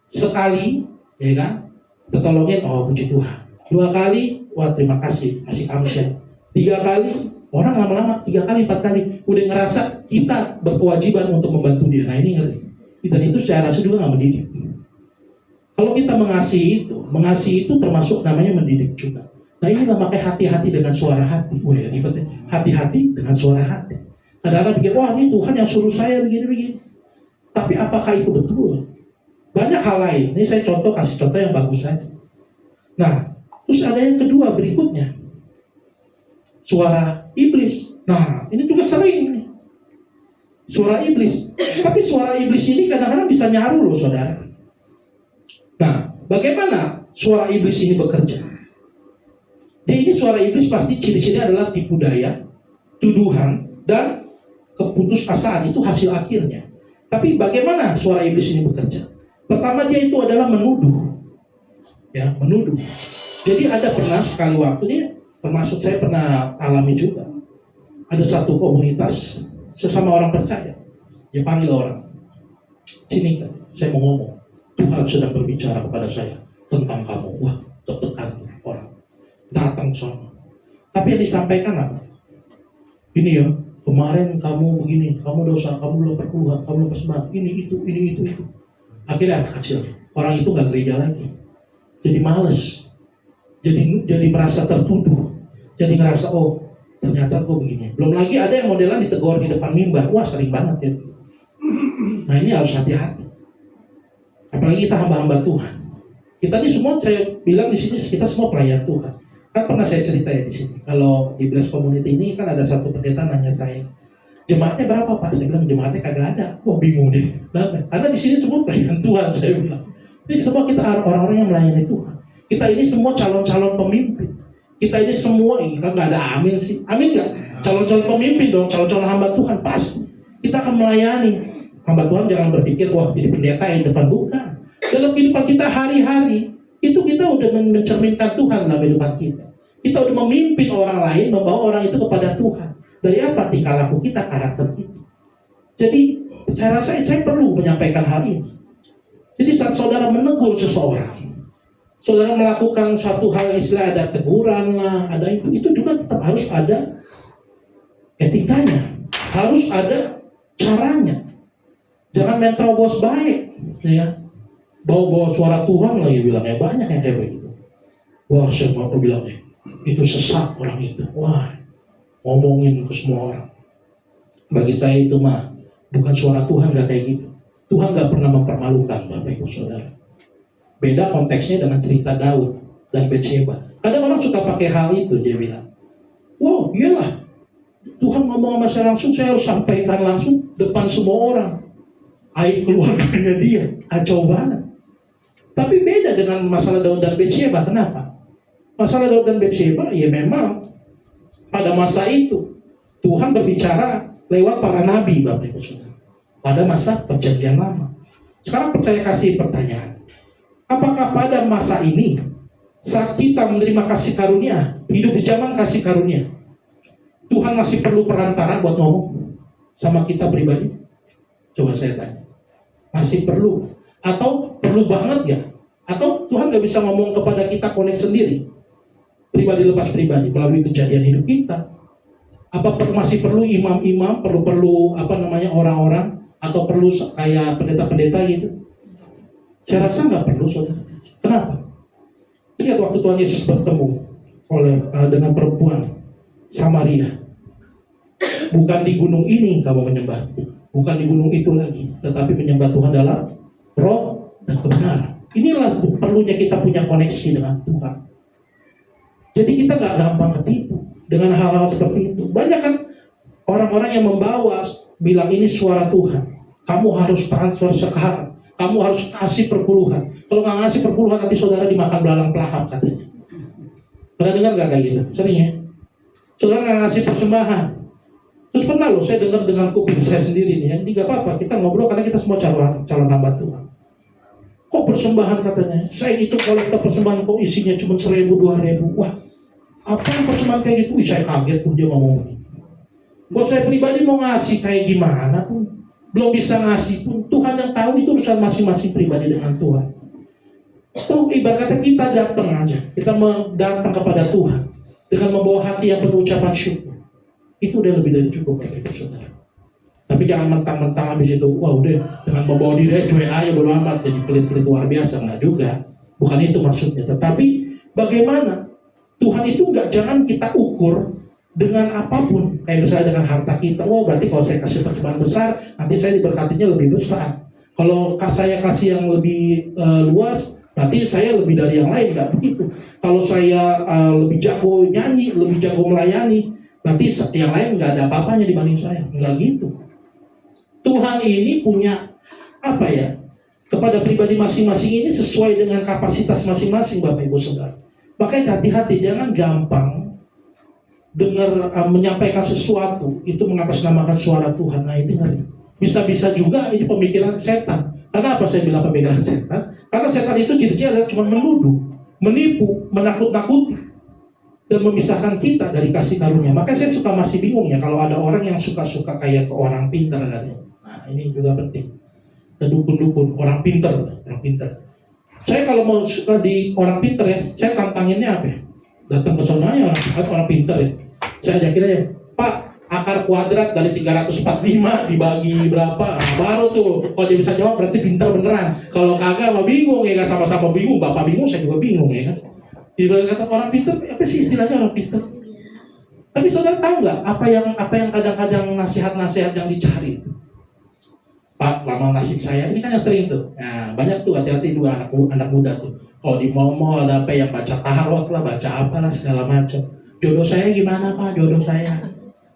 Speaker 1: Sekali, ya kan, tertolongin, oh puji Tuhan. 2 kali, wah terima kasih, masih kamsya. 3 kali, orang lama-lama 3 kali, 4 kali, udah ngerasa kita berkewajiban untuk membantu dia. Nah ini ngeri. Dan itu saya rasa juga nggak mendidik. Kalau kita mengasihi itu termasuk namanya mendidik juga. Nah inilah makanya hati-hati dengan suara hati. Wah ya ribetnya. Hati-hati dengan suara hati. Kadang-kadang pikir, wah ini Tuhan yang suruh saya begini-begini. Tapi apakah itu betul? Banyak hal lain. Ini saya kasih contoh yang bagus saja. Nah, terus ada yang kedua berikutnya. Suara iblis. Nah, ini juga sering nih. Suara iblis. Tapi suara iblis ini kadang-kadang bisa nyaru loh saudara. Nah, bagaimana suara iblis ini bekerja? Jadi ini suara iblis pasti ciri-cirinya adalah tipu daya, tuduhan, dan keputusasaan. Itu hasil akhirnya. Tapi bagaimana suara iblis ini bekerja? Pertama dia itu adalah menuduh. Ya, menuduh. Jadi ada pernah sekali waktu ini, termasuk saya pernah alami juga. Ada satu komunitas sesama orang percaya. Dia panggil orang. Sini kan, saya mau ngomong. Tuhan sedang berbicara kepada saya tentang kamu. Wah, tertekan orang. Datang sama. Tapi yang disampaikan apa? Ini ya, kemarin kamu begini, kamu dosa, kamu belum perpuluhan, kamu belum persembahan, ini itu. Akhirnya hasil orang itu gak gereja lagi. Jadi males. Jadi merasa tertuduh. Jadi ngerasa, oh ternyata gue begini. Belum lagi ada yang modelan ditegur di depan mimbar. Wah sering banget ya. Nah ini harus hati-hati. Apalagi kita hamba-hamba Tuhan. Kita ini semua, saya bilang di sini kita semua pelayan Tuhan. Kan pernah saya cerita ya di sini. Kalau di Bless Community ini kan ada satu pendeta nanya saya, jemaatnya berapa Pak? Saya bilang jemaatnya kagak ada. Wah bingung deh. Nah, karena di sini semua pelayan Tuhan saya bilang. Ini semua kita orang-orang yang melayani Tuhan. Kita ini semua calon-calon pemimpin. Kita ini semua, ini kan nggak ada amin sih. Amin nggak? Calon-calon pemimpin dong, calon-calon hamba Tuhan. Pasti kita akan melayani. Hamba Tuhan jangan berpikir, wah jadi pendeta yang depan, bukan. Dalam kehidupan kita hari-hari, itu kita udah mencerminkan Tuhan dalam kehidupan kita. Kita udah memimpin orang lain, membawa orang itu kepada Tuhan. Dari apa? Tingkah laku kita, karakter kita. Jadi, saya rasa saya perlu menyampaikan hal ini. Jadi saat saudara menegur seseorang, saudara melakukan suatu hal istilah ada teguran lah, ada itu juga tetap harus ada etikanya. Harus ada caranya. Jangan menerobos baik, ya. Bawa-bawa suara Tuhan lagi bilangnya, banyak yang kayak begitu. Wah, saya mau bilang itu sesat orang itu. Wah, ngomongin ke semua orang. Bagi saya itu mah bukan suara Tuhan, gak kayak gitu. Tuhan gak pernah mempermalukan Bapak Ibu Saudara. Beda konteksnya dengan cerita Daud dan Betsheba. Kadang orang suka pakai hal itu, dia bilang, wow, iyalah, Tuhan ngomong sama saya langsung, saya harus sampaikan langsung depan semua orang. Aib keluarganya dia, kacau banget. Tapi beda dengan masalah Daud dan Betsheba. Kenapa? Masalah Daud dan Betsheba, ya memang pada masa itu Tuhan berbicara lewat para nabi, Bapak Ibu Saudara. Pada masa perjanjian lama. Sekarang saya kasih pertanyaan. Apakah pada masa ini, saat kita menerima kasih karunia, hidup di zaman kasih karunia, Tuhan masih perlu perantara buat ngomong sama kita pribadi? Coba saya tanya. Masih perlu? Atau perlu banget ya? Atau Tuhan gak bisa ngomong kepada kita connect sendiri? Pribadi lepas pribadi, melalui kejadian hidup kita. Apa masih perlu imam-imam, perlu orang-orang, atau perlu kayak pendeta-pendeta gitu? Saya rasa gak perlu, saudara. Kenapa? Lihat waktu Tuhan Yesus bertemu dengan perempuan Samaria. Bukan di gunung ini kamu menyembah, bukan di gunung itu lagi, tetapi menyembah Tuhan dalam roh dan kebenaran. Inilah perlunya kita punya koneksi dengan Tuhan. Jadi kita gak gampang ketipu dengan hal-hal seperti itu. Banyak kan orang-orang yang membawa bilang ini suara Tuhan. Kamu harus transfer sekarang. Kamu harus kasih perpuluhan. Kalau nggak ngasih perpuluhan nanti saudara dimakan belalang pelahap katanya. Pernah dengar gak kayak gitu? Sering ya? Saudara nggak ngasih persembahan. Terus pernah loh saya dengar dengan kuping saya sendiri nih. Ini gak apa-apa, kita ngobrol karena kita semua calon hamba Tuhan. Kok persembahan katanya? Saya itu kalau kita persembahan kok isinya cuma 1.000, 2.000. Wah, apa yang persembahan kayak gitu? Wih, saya kaget tuh dia ngomong begitu. Buat saya pribadi mau ngasih kayak gimana pun, belum bisa ngasih pun, Tuhan yang tahu, itu urusan masing-masing pribadi dengan Tuhan. Tuh ibaratnya kita datang aja, kita datang kepada Tuhan dengan membawa hati yang penuh ucapan syukur. Itu udah lebih dari cukup Bapak Ibu Saudara. Tapi jangan mentang-mentang habis itu, wah udah dengan membawa diri cuek aja bodo amat, jadi pelit-pelit luar biasa. Enggak juga, bukan itu maksudnya. Tetapi bagaimana Tuhan itu jangan kita ukur dengan apapun. Kayak misalnya dengan harta kita, wah berarti kalau saya kasih persembahan besar, nanti saya diberkatinya lebih besar. Kalau saya kasih yang lebih luas, berarti saya lebih dari yang lain. Enggak begitu. Kalau saya lebih jago nyanyi, lebih jago melayani, berarti yang lain nggak ada apa-apanya dibanding saya. Enggak gitu. Tuhan ini punya apa ya, kepada pribadi masing-masing ini sesuai dengan kapasitas masing-masing, Bapak Ibu Saudara. Makanya hati-hati, jangan gampang dengar menyampaikan sesuatu itu mengatasnamakan suara Tuhan. Nah itu ngeri. Bisa-bisa juga ini pemikiran setan. Karena apa saya bilang pemikiran setan? Karena setan itu ciri-ciri adalah cuma menuduh, menipu, menakut-nakuti, dan memisahkan kita dari kasih karunia. Makanya saya suka masih bingung ya kalau ada orang yang suka-suka kayak ke orang pintar katanya. Nah ini juga penting. Ke dukun-dukun, orang pintar. Saya kalau mau suka di orang pintar ya, saya tantanginnya apa ya? Datang ke sonanya orang pintar ya. Saya ajakin aja, Pak, akar kuadrat dari 345 dibagi berapa? Nah, baru tuh, kalau dia bisa jawab berarti pintar beneran. Kalau kagak mah bingung ya kan, sama-sama bingung. Bapak bingung, saya juga bingung ya kan. Dia kata orang pintar, apa sih istilahnya orang pintar? Tapi saudara tahu nggak apa yang kadang-kadang nasihat-nasihat yang dicari itu? Pak, ramal nasib saya ini kan yang sering tuh. Nah, banyak tuh, hati-hati dua anak muda tuh. Kalau di mall ada apa yang baca taharot lah, baca apalah segala macam. Jodoh saya gimana Pak? Jodoh saya.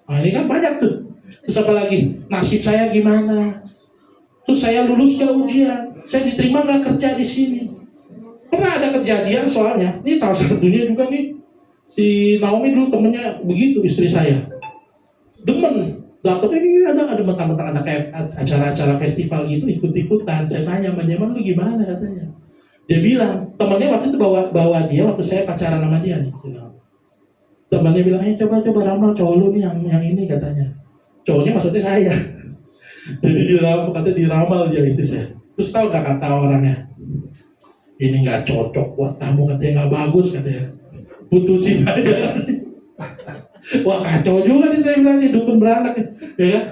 Speaker 1: Nah, ini kan banyak tuh. Terus apa lagi? Nasib saya gimana? Terus saya lulus ke ujian, saya diterima nggak kerja di sini? Pernah ada kejadian soalnya. Ini salah satunya juga nih. Si Naomi dulu temennya begitu, istri saya. Demen. Datang ini ada mentang-mentang ada kayak acara-acara festival gitu, ikut-ikutan. Saya tanya, "Manjaman lu gimana?" katanya. Dia bilang, temannya waktu itu bawa dia waktu saya pacaran sama dia nih. Temannya bilang, coba ramal cowok lu nih yang ini katanya. Cowoknya maksudnya saya. Jadi diramal dia istri saya. Terus tahu gak kata orangnya? Ini nggak cocok buat kamu, katanya nggak bagus katanya. Putusin aja. Wah kacau juga nih saya bilang, dukun beranak ya kan?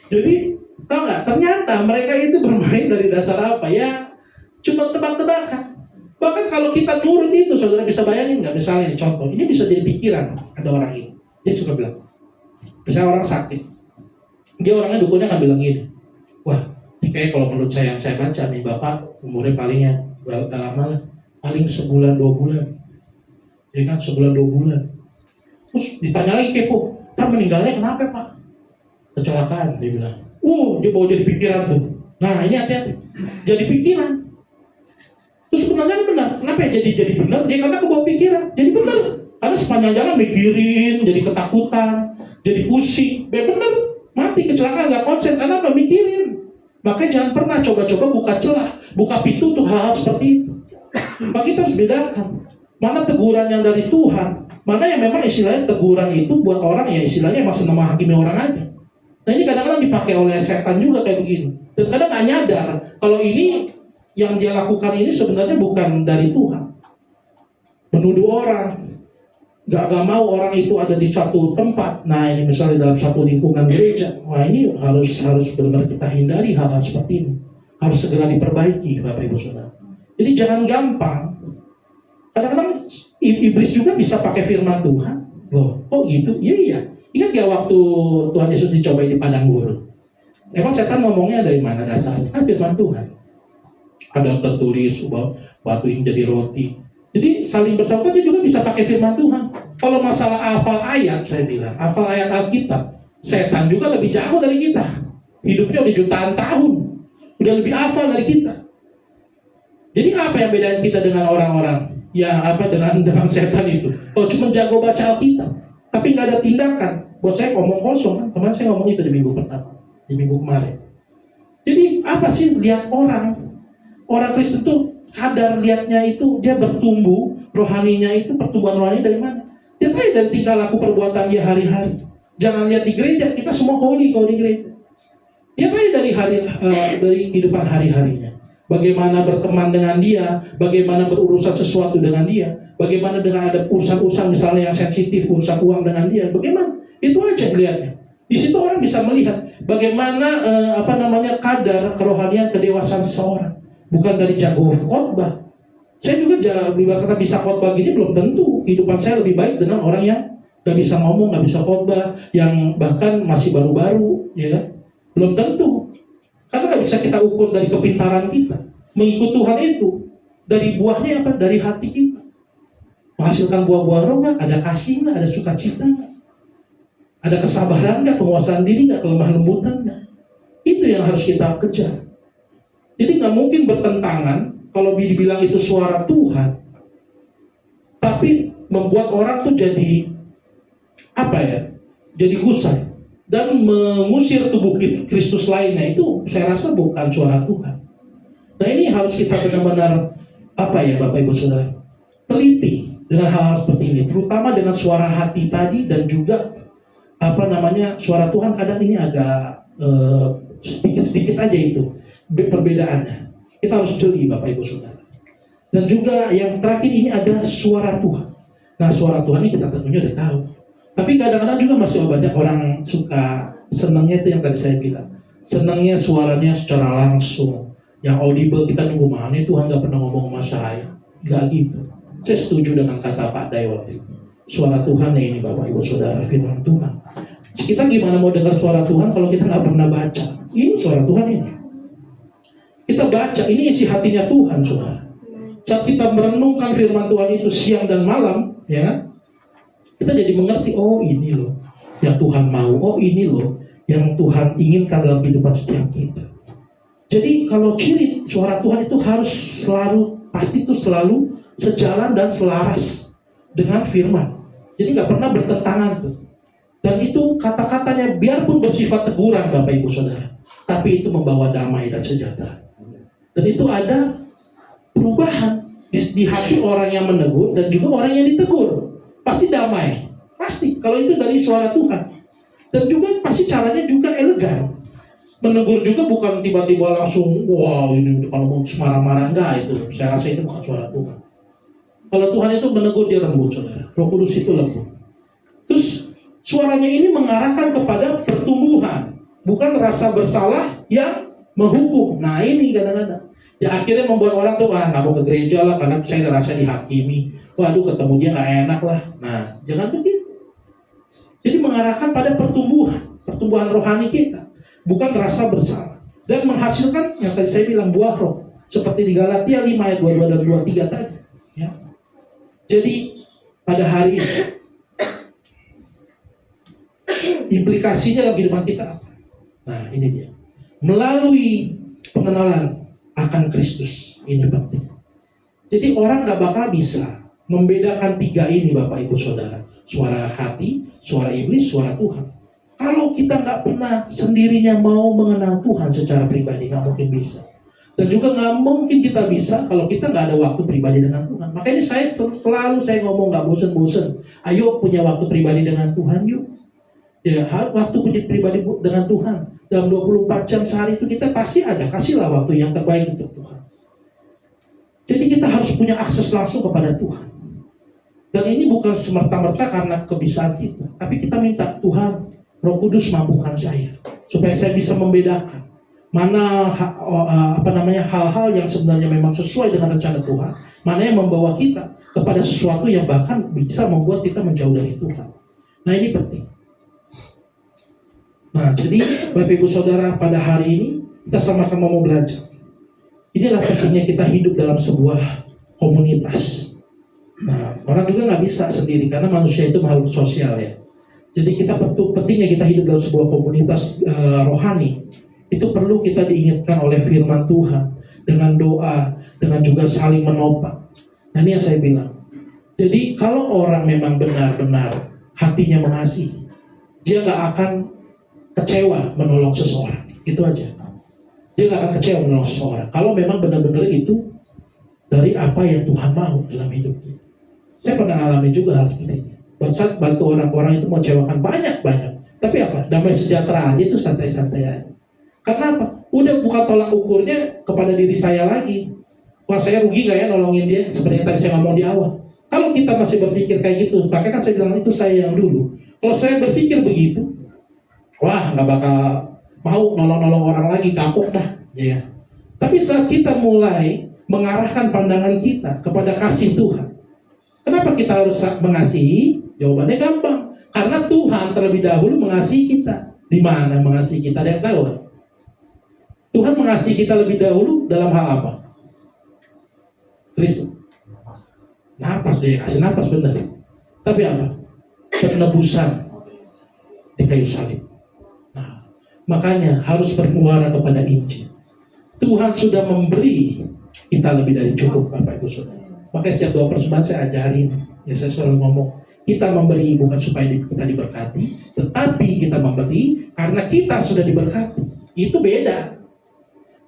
Speaker 1: Jadi tahu nggak, ternyata mereka itu bermain dari dasar apa ya, cuma tebak-tebakan. Bahkan kalau kita nurut itu, saudara bisa bayangin nggak, misalnya ini contoh, ini bisa jadi pikiran. Ada orang ini, dia suka bilang, misalnya orang sakit, dia orangnya dukunnya akan bilang gini, wah ini kayak kalau menurut saya yang saya baca nih, bapak umurnya palingnya gak lama lah, paling sebulan 2 bulan, ya kan, sebulan 2 bulan. Terus ditanya lagi kepo, ntar meninggalnya kenapa Pak? Kecelakaan, dia bilang. Dia bawa jadi pikiran tuh. Nah ini hati-hati, jadi pikiran. Terus sebenarnya benar, kenapa ya jadi benar? Dia karena kebawa pikiran, jadi benar. Karena sepanjang jalan mikirin, jadi ketakutan, jadi pusing. Benar, mati kecelakaan, nggak konsen karena apa? Mikirin. Makanya jangan pernah coba-coba buka celah, buka pintu untuk hal-hal seperti itu. Maka kita harus bedakan mana teguran yang dari Tuhan, mana yang memang istilahnya teguran itu buat orang ya istilahnya emang senang menghakimi orang aja. Nah ini kadang-kadang dipakai oleh setan juga kayak begini. Dan kadang nggak nyadar kalau ini yang dia lakukan ini sebenarnya bukan dari Tuhan. Menuduh orang, nggak mau orang itu ada di satu tempat. Nah ini misalnya dalam satu lingkungan gereja, wah ini harus benar-benar kita hindari hal-hal seperti ini. Harus segera diperbaiki, Bapak Ibu Saudara. Jadi jangan gampang. Kadang-kadang iblis juga bisa pakai firman Tuhan. Loh, kok gitu? Iya. Ingat gak waktu Tuhan Yesus dicobai di padang gurun? Emang setan ngomongnya dari mana dasarnya? Kan firman Tuhan. Ada tertulis bahwa batu ini jadi roti. Jadi saling bersama dia juga bisa pakai firman Tuhan. Kalau masalah hafal ayat, saya bilang, hafal ayat Alkitab, setan juga lebih jauh dari kita. Hidupnya udah jutaan tahun. Udah lebih hafal dari kita. Jadi apa yang bedain kita dengan orang-orang? Ya apa dengan setan itu? Kalau cuma jago baca Alkitab, tapi nggak ada tindakan, buat saya ngomong kosong kan? Kemarin saya ngomong itu di minggu pertama, di minggu kemarin. Jadi apa sih lihat orang Kristen tuh kadar lihatnya itu dia bertumbuh rohaninya itu pertumbuhan rohani dari mana? Dia tahu dari tingkah laku perbuatan dia hari-hari. Jangan lihat di gereja, kita semua holy kalau di gereja. Dia tahu dari kehidupan hari-harinya. Bagaimana berteman dengan dia, bagaimana berurusan sesuatu dengan dia, bagaimana dengan ada urusan-urusan misalnya yang sensitif, urusan uang dengan dia, bagaimana? Itu aja lihatnya. Di situ orang bisa melihat bagaimana kadar kerohanian kedewasaan seseorang. Bukan dari jago khotbah. Saya juga ibarat kata bisa khotbah gini belum tentu kehidupan saya lebih baik dengan orang yang gak bisa ngomong, gak bisa khotbah, yang bahkan masih baru-baru, ya kan? Belum tentu. Karena gak bisa kita ukur dari kepintaran kita. Mengikut Tuhan itu dari buahnya apa? Dari hati kita. Menghasilkan buah-buah roh gak? Ada kasih gak? Ada sukacita gak? Ada kesabaran gak? Penguasaan diri gak? Kelemah lembutan gak? Itu yang harus kita kejar. Jadi gak mungkin bertentangan kalau dibilang itu suara Tuhan, tapi membuat orang tuh jadi jadi gusar dan mengusir tubuh Kristus lainnya. Itu saya rasa bukan suara Tuhan. Nah ini harus kita benar-benar Bapak Ibu Saudara, teliti dengan hal-hal seperti ini, terutama dengan suara hati tadi dan juga suara Tuhan. Kadang ini agak sedikit-sedikit aja itu perbedaannya. Kita harus jeli Bapak Ibu Saudara. Dan juga yang terakhir ini ada suara Tuhan. Nah suara Tuhan ini kita tentunya udah tahu. Tapi kadang-kadang juga masih banyak orang suka senangnya itu yang tadi saya bilang. Senangnya suaranya secara langsung. Yang audible, kita nunggu mana Tuhan gak pernah ngomong sama saya. Gak gitu. Saya setuju dengan kata Pak Day waktu itu. Suara Tuhan ini Bapak Ibu Saudara, firman Tuhan. Kita gimana mau dengar suara Tuhan kalau kita gak pernah baca? Ini suara Tuhan ini. Kita baca, ini isi hatinya Tuhan, saudara. Saat kita merenungkan firman Tuhan itu siang dan malam, ya kan? Kita jadi mengerti, oh ini loh yang Tuhan mau, oh ini loh yang Tuhan inginkan dalam kehidupan setiap kita. Jadi kalau ciri suara Tuhan itu harus selalu sejalan dan selaras dengan firman. Jadi gak pernah bertentangan tuh. Dan itu kata-katanya biarpun bersifat teguran Bapak Ibu Saudara, tapi itu membawa damai dan sejahtera. Dan itu ada perubahan di hati orang yang menegur dan juga orang yang ditegur. Pasti damai. Pasti. Kalau itu dari suara Tuhan. Dan juga pasti caranya juga elegan. Menegur juga bukan tiba-tiba langsung, wow ini kalau mau marah-marah. Enggak itu. Saya rasa itu bukan suara Tuhan. Kalau Tuhan itu menegur dia lembut, saudara. Roh Kudus itu lembut. Terus suaranya ini mengarahkan kepada pertumbuhan. Bukan rasa bersalah yang menghukum. Nah ini kadang-kadang ya akhirnya membuat orang tuh nggak mau ke gereja lah karena saya ngerasa dihakimi. Waduh ketemu dia nggak enak lah. Nah jangan begitu. Jadi mengarahkan pada pertumbuhan rohani kita, bukan rasa bersalah dan menghasilkan yang tadi saya bilang buah roh seperti di Galatia 5 ayat 22 dan 23 tadi. Ya. Jadi pada hari ini implikasinya dalam kehidupan kita apa? Nah ini dia. Melalui pengenalan akan Kristus, ini penting. Jadi orang gak bakal bisa membedakan tiga ini Bapak Ibu Saudara. Suara hati, suara iblis, suara Tuhan. Kalau kita gak pernah sendirinya mau mengenal Tuhan secara pribadi, gak mungkin bisa. Dan juga gak mungkin kita bisa kalau kita gak ada waktu pribadi dengan Tuhan. Makanya selalu saya ngomong gak bosen-bosen. Ayo punya waktu pribadi dengan Tuhan yuk. Ya, waktu punya pribadi dengan Tuhan. Dalam 24 jam sehari itu kita pasti ada. Kasihlah waktu yang terbaik untuk Tuhan. Jadi kita harus punya akses langsung kepada Tuhan. Dan ini bukan semerta-merta karena kebisaan kita. Tapi kita minta Tuhan, Roh Kudus mampukan saya. Supaya saya bisa membedakan. Mana hal-hal yang sebenarnya memang sesuai dengan rencana Tuhan. Mana yang membawa kita kepada sesuatu yang bahkan bisa membuat kita menjauh dari Tuhan. Nah ini penting. Nah, jadi Bapak Ibu Saudara pada hari ini kita sama-sama mau belajar. Inilah pentingnya kita hidup dalam sebuah komunitas. Nah, orang juga nggak bisa sendiri karena manusia itu makhluk sosial ya. Jadi pentingnya kita hidup dalam sebuah komunitas rohani. Itu perlu kita diingatkan oleh firman Tuhan dengan doa, dengan juga saling menopang. Nah ini yang saya bilang. Jadi kalau orang memang benar-benar hatinya mengasihi, dia nggak akan kecewa menolong seseorang, itu aja. Dia gak akan kecewa menolong seseorang kalau memang benar-benar itu dari apa yang Tuhan mau dalam hidupnya. Saya pernah alami juga hal seperti ini. Saat bantu orang-orang itu mengecewakan banyak-banyak, tapi apa? Damai sejahtera aja itu santai-santai aja. Karena apa? Udah bukan tolak ukurnya kepada diri saya lagi. Wah saya rugi gak ya nolongin dia? Seperti yang tadi saya ngomong di awal. Kalau kita masih berpikir kayak gitu, makanya kan saya bilang itu saya yang dulu. Kalau saya berpikir begitu, wah nggak bakal mau nolong-nolong orang lagi, kapok dah. Ya. Tapi saat kita mulai mengarahkan pandangan kita kepada kasih Tuhan, kenapa kita harus mengasihi? Jawabannya gampang. Karena Tuhan terlebih dahulu mengasihi kita. Di mana mengasihi kita? Ada yang tahu? Tuhan mengasihi kita lebih dahulu dalam hal apa? Kristus. Napas, dia kasih napas benar. Tapi apa? Penebusan di kayu salib. Nah, makanya harus bermuara kepada Injil. Tuhan sudah memberi kita lebih dari cukup, Bapak Ibu Saudara. Makanya setiap doa persembahan saya ajarin, ya saya selalu ngomong, kita memberi bukan supaya kita diberkati, tetapi kita memberi karena kita sudah diberkati. Itu beda.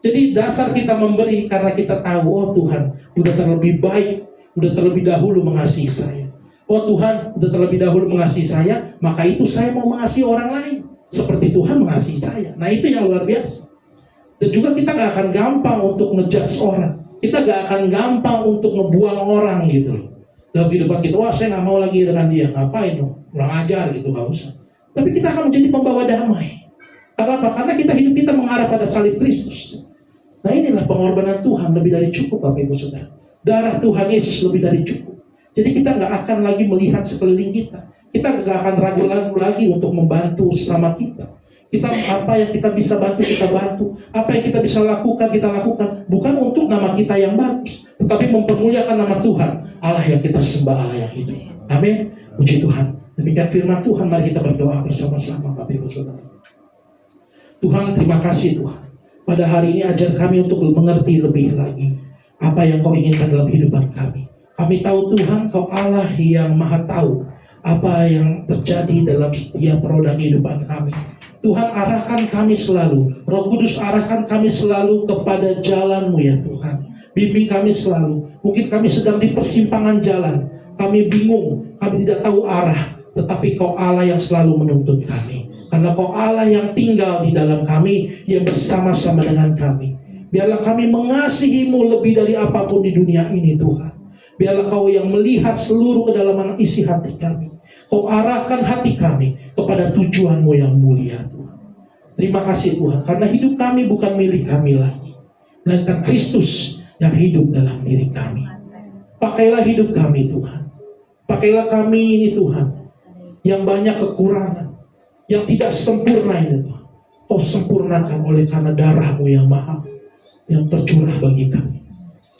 Speaker 1: Jadi dasar kita memberi karena kita tahu, oh Tuhan udah terlebih baik, udah terlebih dahulu mengasihi saya. Oh Tuhan udah terlebih dahulu mengasihi saya, maka itu saya mau mengasihi orang lain seperti Tuhan mengasihi saya. Nah itu yang luar biasa. Dan juga kita gak akan gampang untuk ngejudge orang. Kita gak akan gampang untuk ngebuang orang gitu loh. Dalam kehidupan kita, wah saya gak mau lagi dengan dia, ngapain dong, kurang ajar gitu, gak usah. Tapi kita akan menjadi pembawa damai. Karena apa? Karena hidup kita mengarah pada salib Kristus. Nah inilah pengorbanan Tuhan lebih dari cukup, Bapak Ibu Saudara. Darah Tuhan Yesus lebih dari cukup. Jadi kita gak akan lagi melihat sekeliling kita. Kita gak akan ragu-ragu lagi untuk membantu sesama kita. Kita apa yang kita bisa bantu, kita bantu. Apa yang kita bisa lakukan, kita lakukan. Bukan untuk nama kita yang bagus, tetapi mempermuliakan nama Tuhan, Allah yang kita sembah, Allah yang hidup. Amin. Puji Tuhan. Demikian firman Tuhan, mari kita berdoa bersama-sama, Bapak Ibu Saudara. Tuhan, terima kasih Tuhan. Pada hari ini ajar kami untuk mengerti lebih lagi apa yang Kau inginkan dalam kehidupan kami. Kami tahu Tuhan, Kau Allah yang maha tahu apa yang terjadi dalam setiap roda kehidupan kami. Tuhan, arahkan kami selalu. Roh Kudus, arahkan kami selalu kepada jalan-Mu ya Tuhan. Bimbing kami selalu. Mungkin kami sedang di persimpangan jalan. Kami bingung, kami tidak tahu arah. Tetapi Kau Allah yang selalu menuntun kami. Karena Kau Allah yang tinggal di dalam kami, yang bersama-sama dengan kami. Biarlah kami mengasihi-Mu lebih dari apapun di dunia ini Tuhan. Biarlah Kau yang melihat seluruh kedalaman isi hati kami. Kau arahkan hati kami kepada tujuan-Mu yang mulia Tuhan. Terima kasih Tuhan, karena hidup kami bukan milik kami lagi, melainkan Kristus yang hidup dalam diri kami. Pakailah hidup kami Tuhan. Pakailah kami ini Tuhan, yang banyak kekurangan, yang tidak sempurna ini Tuhan. Kau sempurnakan oleh karena darah-Mu yang mahal, yang tercurah bagi kami.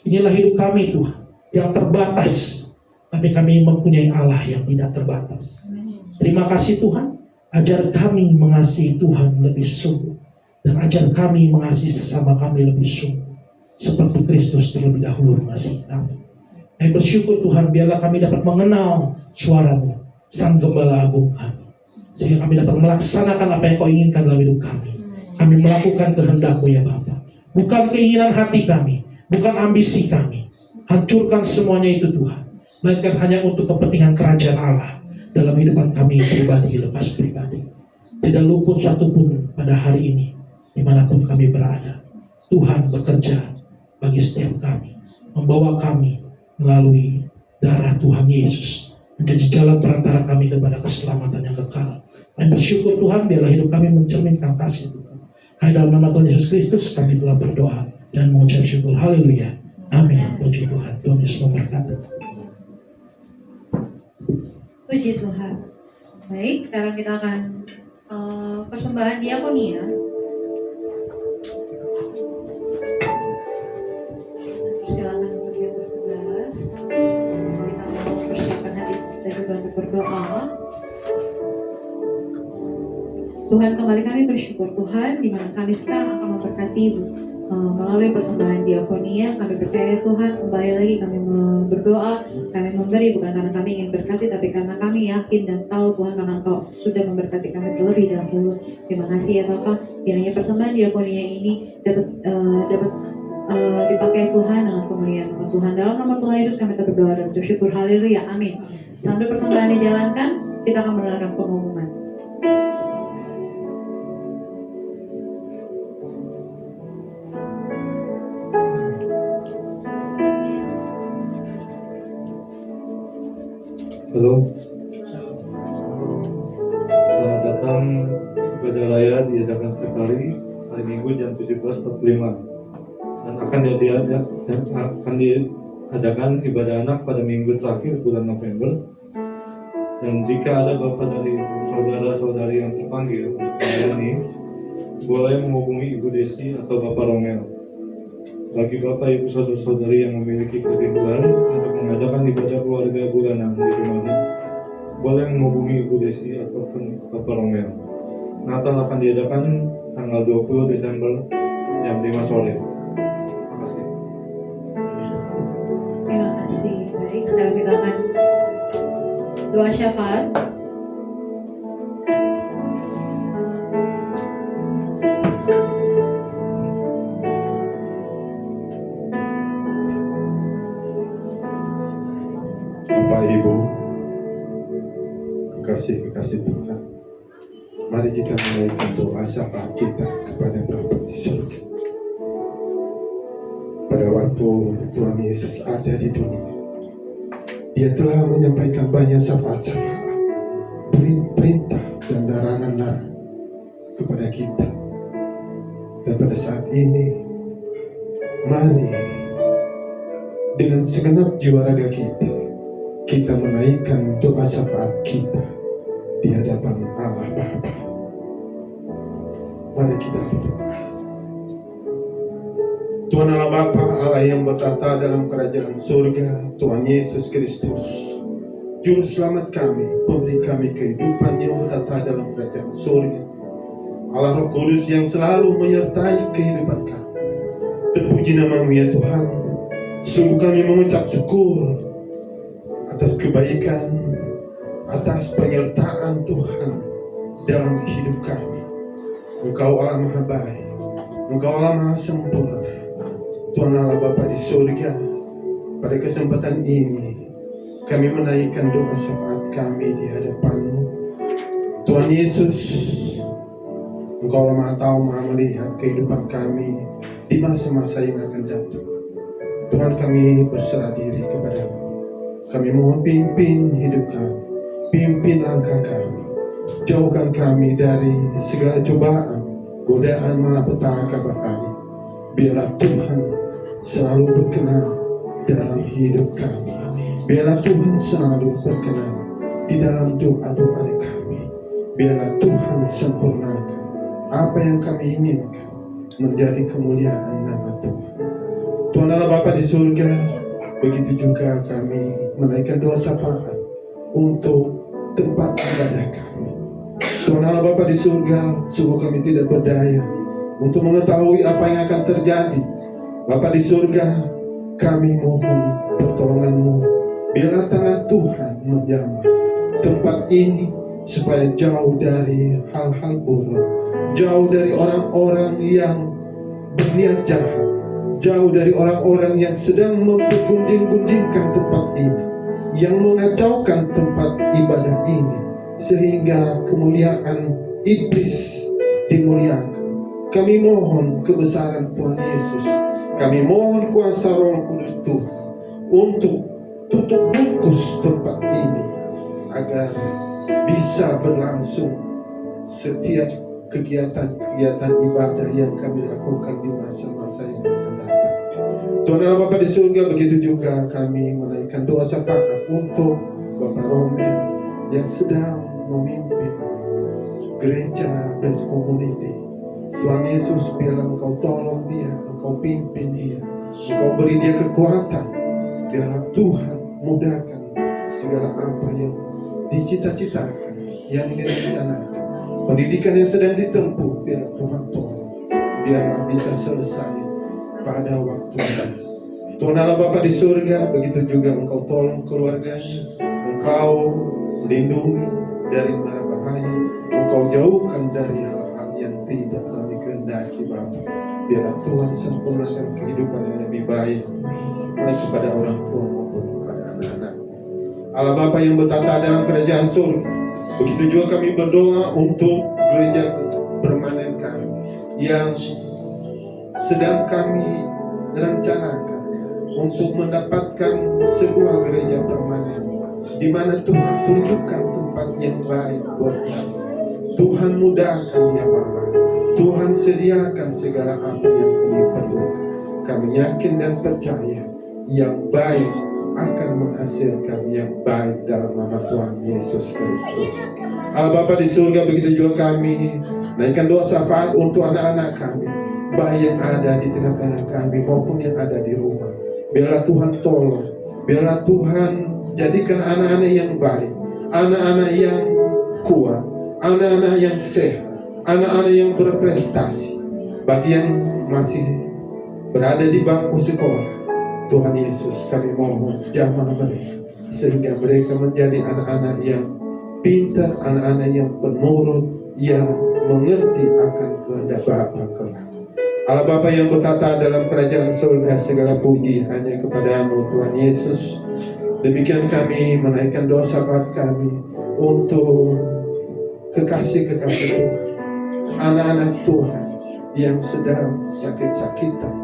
Speaker 1: Inilah hidup kami Tuhan, yang terbatas. Tapi kami mempunyai Allah yang tidak terbatas. Terima kasih Tuhan. Ajar kami mengasihi Tuhan lebih sungguh. Dan ajar kami mengasihi sesama kami lebih sungguh. Seperti Kristus terlebih dahulu mengasihi kami. Kami bersyukur Tuhan, biarlah kami dapat mengenal suara-Mu, Sang Gembala Agung kami. Sehingga kami dapat melaksanakan apa yang Kau inginkan dalam hidup kami. Kami melakukan kehendak-Mu ya Bapa. Bukan keinginan hati kami, bukan ambisi kami. Hancurkan semuanya itu Tuhan. Melainkan hanya untuk kepentingan kerajaan Allah dalam kehidupan kami pribadi lepas pribadi. Tidak luput satupun pada hari ini, dimanapun kami berada. Tuhan bekerja bagi setiap kami, membawa kami melalui darah Tuhan Yesus, menjadi jalan perantara kami kepada keselamatan yang kekal. Kami bersyukur Tuhan, biarlah hidup kami mencerminkan kasih Tuhan. Hanya dalam nama Tuhan Yesus Kristus kami telah berdoa dan mengucap syukur. Haleluya. Amin. Puji Tuhan. Tuhan Yesus memberkati.
Speaker 2: Puji Tuhan. Baik, sekarang kita akan persembahan diakonia. Silakan untuk yang bertugas. Kita mau persiapkan hati kita juga untuk berdoa. Tuhan, kembali kami bersyukur Tuhan, di mana kami sekarang akan memberkati melalui persembahan diakonia. Kami percaya Tuhan, kembali lagi kami berdoa, kami memberi bukan karena kami ingin berkati, tapi karena kami yakin dan tahu Tuhan, karena Engkau sudah memberkati kami terlebih dahulu. Terima kasih ya Bapak, kiranya persembahan diakonia ini dapat dipakai Tuhan dengan kemuliaan nama Tuhan. Dalam nama Tuhan Yesus kami berdoa dan bersyukur. Haleluya, amin. Sambil persembahan dijalankan, kita akan mendengarkan pengumuman.
Speaker 4: Halo, selamat datang ibadah raya diadakan setiap hari Minggu jam 17.45 dan akan diadakan ibadah anak pada minggu terakhir bulan November. Dan jika ada bapak dari saudara-saudari yang terpanggil untuk melayani, boleh menghubungi Ibu Desi atau Bapak Romel. Bagi bapak ibu saudara-saudari yang memiliki kerinduan untuk mengadakan ibadah keluarga bulanan di rumahnya, boleh menghubungi Ibu Desi ataupun Bapak Romel. Natal akan diadakan tanggal 20 Desember jam 5 sore. Terima kasih.
Speaker 2: Terima kasih. Baik, sekarang kita akan doa syafaat.
Speaker 5: Bapak Ibu, kekasih Tuhan, mari kita menaikkan doa syafaat kita kepada Bapa di surga. Pada waktu Tuhan Yesus ada di dunia, Dia telah menyampaikan banyak syafaat-syafaat, perintah dan larangan-larangan kepada kita. Dan pada saat ini, mari dengan segenap jiwa raga kita menaikkan doa syafaat kita di hadapan Allah Bapa. Mari kita berdoa. Tuhan Allah Bapa, Allah yang bertata dalam kerajaan surga, Tuhan Yesus Kristus, Juru Selamat kami, pemberi kami kehidupan yang bertata dalam kerajaan surga, Allah Roh Kudus yang selalu menyertai kehidupan kami. Terpuji nama-Mu ya Tuhan. Sungguh kami mengucap syukur atas kebaikan, atas penyertaan Tuhan dalam hidup kami. Engkau Allah Maha Baik, Engkau Allah Maha Sempurna, Tuhan Allah Bapa di surga. Pada kesempatan ini kami menaikkan doa syafaat kami di hadapan-Mu. Tuhan Yesus, Engkau Allah Maha tahu, Maha melihat kehidupan kami di masa-masa yang akan datang. Tuhan, kami berserah diri kepada-Mu. Kami mohon pimpin hidup kami, pimpin langkah kami, jauhkan kami dari segala cobaan, godaan, malapetaka bahaya. Biarlah Tuhan selalu berkenan dalam hidup kami. Biarlah Tuhan selalu berkenan di dalam doa-doa kami. Biarlah Tuhan sempurnakan apa yang kami inginkan menjadi kemuliaan nama Tuhan. Tuhan Allah Bapa di surga, begitu juga kami menaikkan doa syafaat untuk tempat ibadah kami. Tuhan Allah Bapa di surga, sungguh kami tidak berdaya untuk mengetahui apa yang akan terjadi. Bapa di surga, kami mohon pertolongan-Mu. Biarlah tangan Tuhan menjamah tempat ini supaya jauh dari hal-hal buruk, jauh dari orang-orang yang berniat jahat, jauh dari orang-orang yang sedang menggunjing-gunjingkan tempat ini, yang mengacaukan tempat ibadah ini, sehingga kemuliaan iblis dimuliakan. Kami mohon kebesaran Tuhan Yesus, kami mohon kuasa Roh Kudus Tuhan untuk tutup bungkus tempat ini agar bisa berlangsung setiap kegiatan-kegiatan ibadah yang kami lakukan di masa-masa yang akan datang. Tuhan Allah Bapa di surga, begitu juga kami menaikkan doa syafaat untuk Bapak Romel yang sedang memimpin gereja Blessed Community. Tuhan Yesus, biarlah Engkau tolong dia, Engkau pimpin dia, Engkau beri dia kekuatan. Biarlah Tuhan mudahkan segala apa yang dicita-citakan, yang direncanakan. Pendidikan yang sedang ditempuh, biarlah Tuhan tolong, biarlah bisa selesai pada waktunya. Tuhan Allah Bapa di surga, begitu juga Engkau tolong keluarganya, Engkau lindungi dari mara bahaya, Engkau jauhkan dari hal-hal yang tidak kami kehendaki Bapa. Biarlah Tuhan sempurnakan kehidupan yang lebih baik, baik kepada orang tua maupun kepada anak-anak. Allah Bapa yang bertata dalam kerajaan surga, begitu juga kami berdoa untuk gereja permanen kami yang sedang kami rencanakan untuk mendapatkan sebuah gereja permanen, di mana Tuhan tunjukkan tempat yang baik buat kami. Tuhan mudahkan ya Bapa. Tuhan sediakan segala apa yang kami perlukan. Kami yakin dan percaya yang baik akan menghasilkan yang baik dalam nama Tuhan Yesus Kristus. Allah Bapa di surga, begitu juga kami naikkan doa syafaat untuk anak-anak kami, baik yang ada di tengah-tengah kami maupun yang ada di rumah. Biarlah Tuhan tolong, biarlah Tuhan jadikan anak-anak yang baik, anak-anak yang kuat, anak-anak yang sehat, anak-anak yang berprestasi. Bagi yang masih berada di bangku sekolah, Tuhan Yesus, kami mohon jamah mereka sehingga mereka menjadi anak-anak yang pintar, anak-anak yang penurut, yang mengerti akan kehendak Bapa kelak. Allah Bapa yang bertata dalam kerajaan surga, segala puji hanya kepadamu Tuhan Yesus. Demikian kami menaikkan doa syafaat kami untuk kekasih-kekasih Tuhan, anak-anak Tuhan yang sedang sakit-sakitan,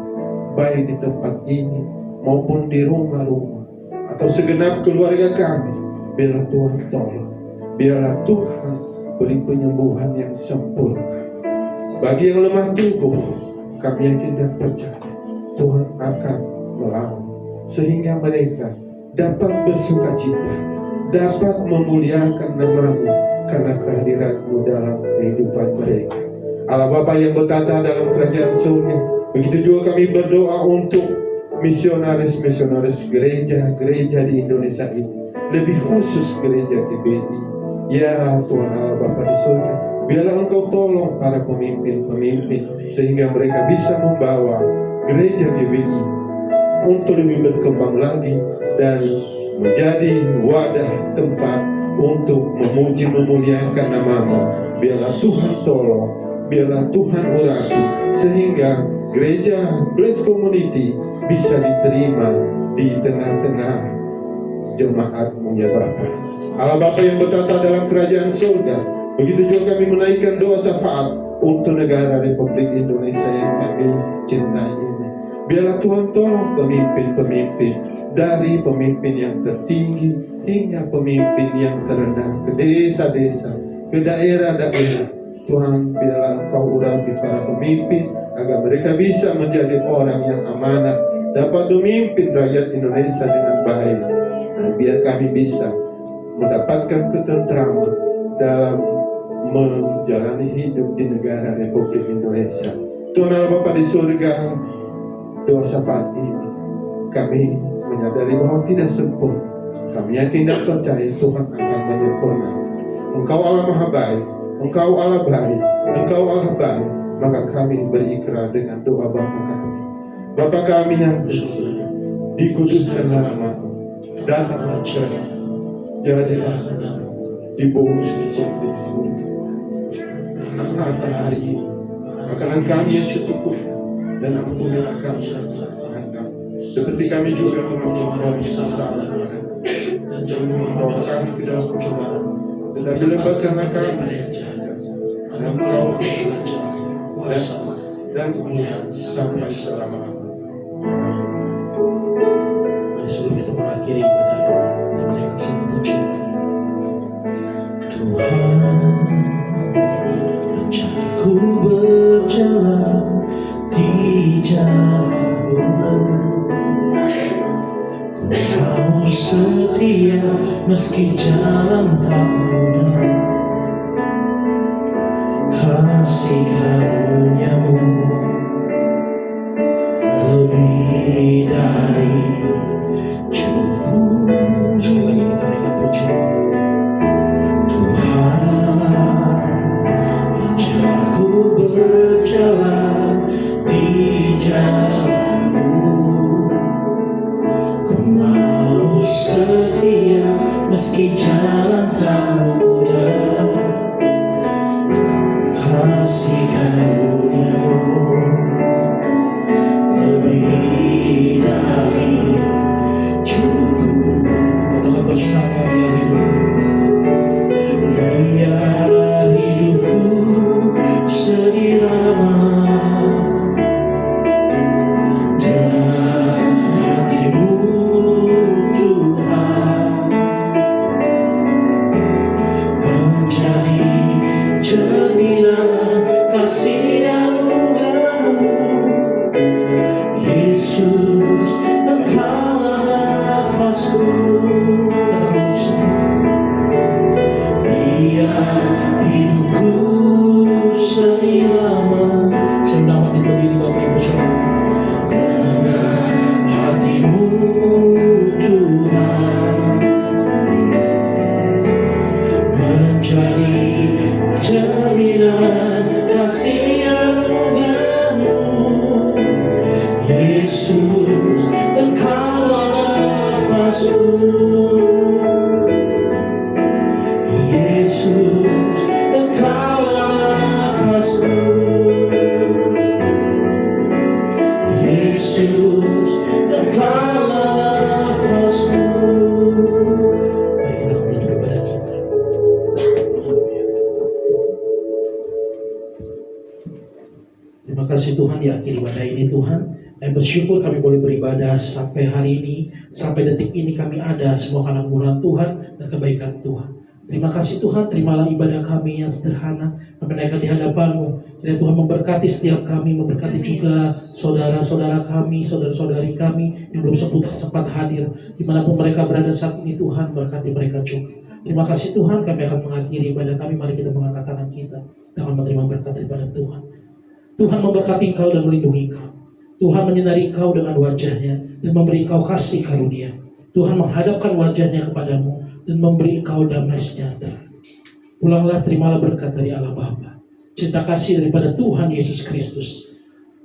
Speaker 5: baik di tempat ini maupun di rumah-rumah atau segenap keluarga kami. Biarlah Tuhan tolong, biarlah Tuhan beri penyembuhan yang sempurna. Bagi yang lemah tubuh, kami yakin dan percaya Tuhan akan melawan sehingga mereka dapat bersukacita, dapat memuliakan nama-Mu karena kehadiran-Mu dalam kehidupan mereka. Allah Bapa yang bertata dalam kerajaan surga, begitu juga kami berdoa untuk misionaris-misionaris gereja-gereja di Indonesia ini, lebih khusus gereja GBI. Ya Tuhan Allah Bapa di surga, biarlah Engkau tolong para pemimpin-pemimpin sehingga mereka bisa membawa gereja GBI untuk lebih berkembang lagi dan menjadi wadah tempat untuk memuji memuliakan nama-Mu. Biarlah Tuhan tolong, biarlah Tuhan urapi sehingga gereja Blessed Community bisa diterima di tengah-tengah jemaat-Mu ya Bapa. Allah Bapa yang bertata dalam kerajaan surga, begitu juga kami menaikkan doa syafaat untuk negara Republik Indonesia yang kami cintai ini. Biarlah Tuhan tolong pemimpin-pemimpin, dari pemimpin yang tertinggi hingga pemimpin yang terendah, ke desa-desa, ke daerah-daerah. Tuhan, biarlah Engkau urapi para pemimpin agar mereka bisa menjadi orang yang amanah, dapat memimpin rakyat Indonesia dengan baik. Dan biar kami bisa mendapatkan ketentraman dalam menjalani hidup di negara Republik Indonesia. Tuhan Allah Bapa di surga, doa syafaat ini kami menyadari bahwa tidak sempurna. Kami yakin dan percaya Tuhan akan menyempurnakan. Engkau Allah Maha Baik, Engkau Allah baik, Engkau Allah baik. Maka kami berikrar dengan doa Bapa kami. Bapa kami yang di surga, dikuduskanlah nama-Mu, datanglah kerajaan-Mu, jadilah kehendak-Mu di bumi seperti di surga. Makan hari ini makanan kami yang secukupnya, dan ampunilah kami kesalahan kami, seperti kami juga mengampuni orang yang salah kepada kami. Dan jangan membawa kami ke dalam pencobaan, tetapi lepaskanlah kami dari yang jahat. Dan Engkau kerajaan, dan kemuliaan sampai selama-lamanya.
Speaker 1: Mari sebelum kita mengakhiri ibadah kita menaikkan sang puji. Tuhan, ajarku berjalan di jalan-Mu. Ku mau setia meski jalan tak mudah. Kasih karunia-Mu lebih dari cukup. Sekali lagi kita naikkan puji. Tuhan, ajarku berjalan di jalan-Mu. Ku mau setia meski jalan tak mudah. cerminan kasih anugerah-Mu. Yesus, Engkaulah nafasku. Katakan bersama. Biar hidupku selama. Saya undang bangkit berdiri Bapak Ibu Saudara. Karena hati-Mu Tuhan menjadi cerminan kasih anugerah-Mu. Yesus, Engkaulah nafasku. Yesus, Engkaulah nafasku. Yesus, Engkaulah nafasku. Mari kita kembali kepada kita. Terima kasih Tuhan di akhir ibadah ini Tuhan. Kami bersyukur kami boleh beribadah sampai hari ini, sampai detik ini kami ada semua karena kemurahan Tuhan dan kebaikan Tuhan. Terima kasih Tuhan, terimalah ibadah kami yang sederhana. Kami naikkan di hadapan-Mu. Kiranya Tuhan memberkati setiap kami, memberkati juga saudara-saudara kami, saudara-saudari kami yang belum sempat hadir. Dimanapun mereka berada saat ini Tuhan, berkati mereka juga. Terima kasih Tuhan, kami akan mengakhiri ibadah kami. Mari kita mengangkat tangan kita dan menerima berkat daripada Tuhan. Tuhan memberkati engkau dan melindungi engkau. Tuhan menyinari engkau dengan wajahnya dan memberi engkau kasih karunia. Tuhan menghadapkan wajahnya kepadamu dan memberi engkau damai sejahtera. Pulanglah, terimalah berkat dari Allah Bapa, cinta kasih daripada Tuhan Yesus Kristus,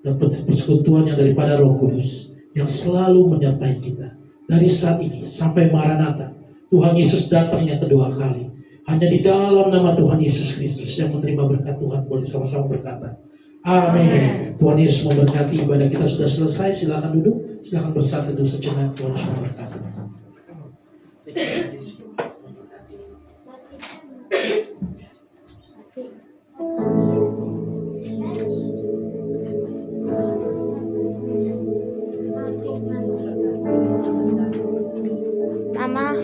Speaker 1: dan persekutuan yang daripada Roh Kudus yang selalu menyertai kita dari saat ini sampai Maranatha. Tuhan Yesus datang yang kedua kali. Hanya di dalam nama Tuhan Yesus Kristus yang menerima berkat Tuhan boleh sama-sama berkata amin. Tuhan Yesus memberkati. Ibadah kita sudah selesai. Silakan duduk, silakan bersatu dulu sejenak. Tuhan Yesus memberkati.
Speaker 6: Mama.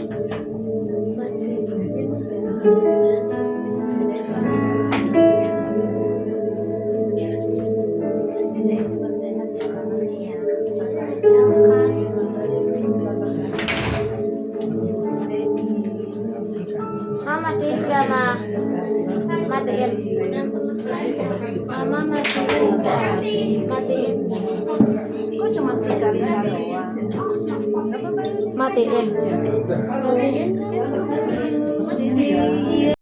Speaker 6: Mama tiga mah. Matiin. Udah selesai. Mama matiin. Matiin.
Speaker 7: Kok cuma sekali doang?
Speaker 6: Matiin. Matiin.